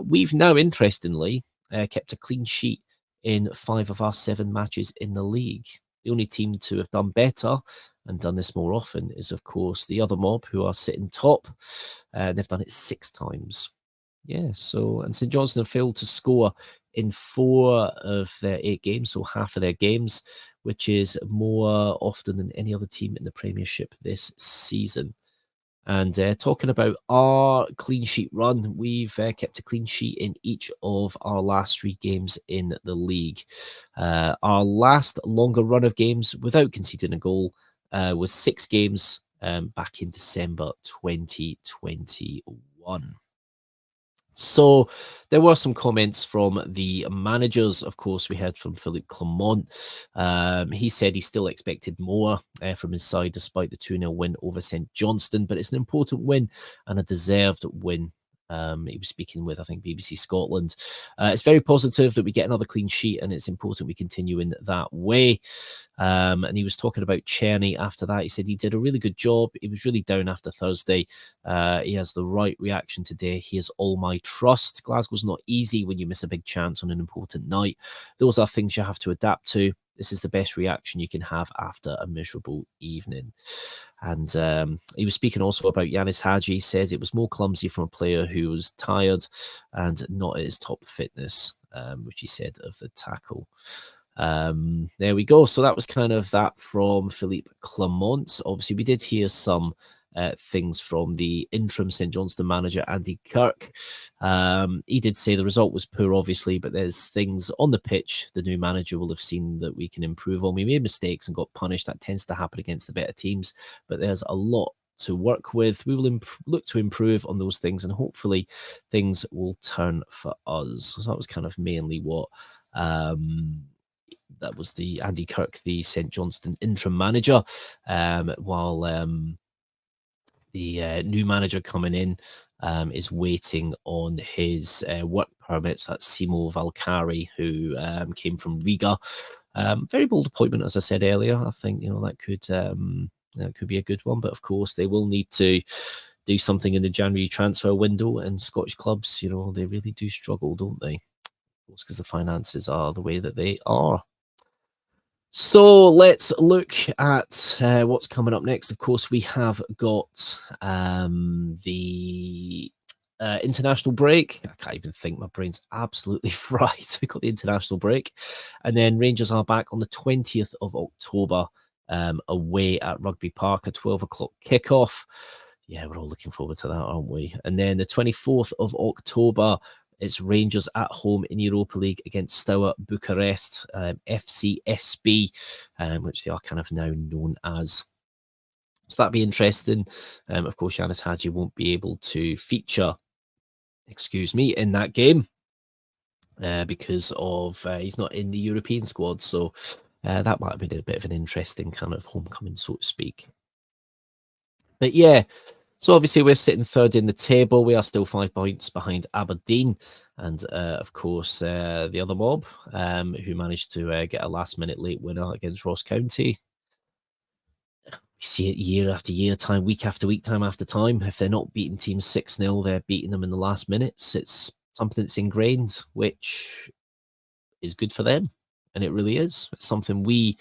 We've now, interestingly, kept a clean sheet in 5 of our 7 matches in the league. The only team to have done better and done this more often is, of course, the other mob, who are sitting top. They've done it 6 times. Yeah, so, and St Johnstone have failed to score in 4 of their 8 games, so half of their games, which is more often than any other team in the Premiership this season. And talking about our clean sheet run, we've kept a clean sheet in each of our last 3 games in the league. Our last longer run of games without conceding a goal was 6 games back in December 2021. So there were some comments from the managers. Of course, we heard from Philippe Clement. He said he still expected more from his side despite the 2-0 win over St Johnstone, but it's an important win and a deserved win. He was speaking with, I think, BBC Scotland. It's very positive that we get another clean sheet, and it's important we continue in that way. And he was talking about Cerny after that. He said he did a really good job. He was really down after Thursday. He has the right reaction today. He has all my trust. Glasgow's not easy when you miss a big chance on an important night. Those are things you have to adapt to. This is the best reaction you can have after a miserable evening. And he was speaking also about Yanis Hadji. He says it was more clumsy from a player who was tired and not at his top fitness, which he said of the tackle. There we go. So that was kind of that from Philippe Clement. Obviously, we did hear some things from the interim St Johnstone manager, Andy Kirk. He did say the result was poor, obviously, but there's things on the pitch the new manager will have seen that we can improve on. We made mistakes and got punished. That tends to happen against the better teams, but there's a lot to work with. We will look to improve on those things, and hopefully things will turn for us. So that was kind of mainly what that was the Andy Kirk, the St Johnstone interim manager, while the new manager coming in is waiting on his work permits. That's Simo Valcari, who came from Riga. Very bold appointment, as I said earlier. I think that could be a good one, but of course they will need to do something in the January transfer window. And Scottish clubs, they really do struggle, don't they? Of course, because the finances are the way that they are. So let's look at what's coming up next. Of course, we have got the international break. I can't even think. My brain's absolutely fried. We've got the international break. And then Rangers are back on the 20th of October away at Rugby Park, a 12 o'clock kickoff. Yeah, we're all looking forward to that, aren't we? And then the 24th of October, it's Rangers at home in Europa League against Steaua Bucharest, FCSB, which they are kind of now known as. So that'd be interesting. Of course, Yanis Hadji won't be able to feature, in that game because of he's not in the European squad. So that might have been a bit of an interesting kind of homecoming, so to speak. But yeah. So obviously we're sitting 3rd in the table. We are still 5 points behind Aberdeen. And of course, the other mob who managed to get a last-minute late winner against Ross County. We see it year after year, week after week, time after time. If they're not beating teams 6-0, they're beating them in the last minutes. It's something that's ingrained, which is good for them. And it really is. It's something we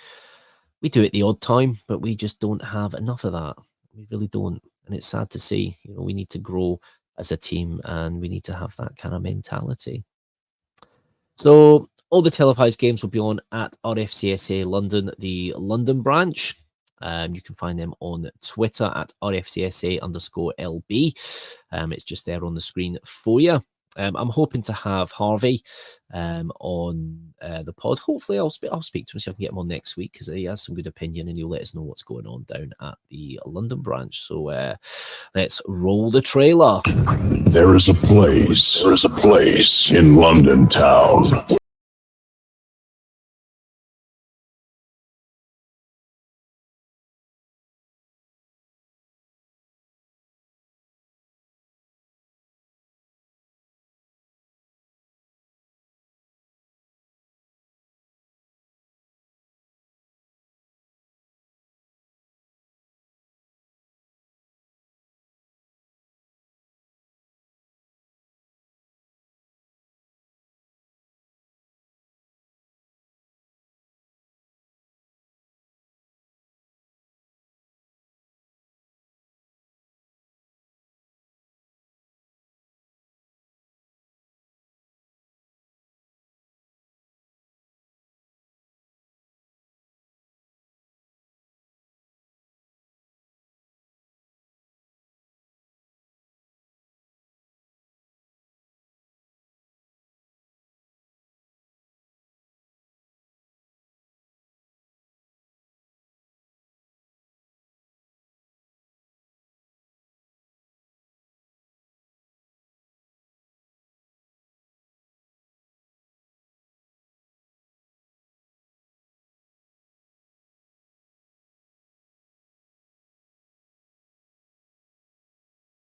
do at the odd time, but we just don't have enough of that. We really don't. And it's sad to see. We need to grow as a team and we need to have that kind of mentality. So all the televised games will be on at RFCSA London, the London branch. You can find them on Twitter at RFCSA_LB. It's just there on the screen for you. I'm hoping to have Harvey on the pod. Hopefully, I'll speak to him so I can get him on next week because he has some good opinion and he'll let us know what's going on down at the London branch. So let's roll the trailer. There is a place in London town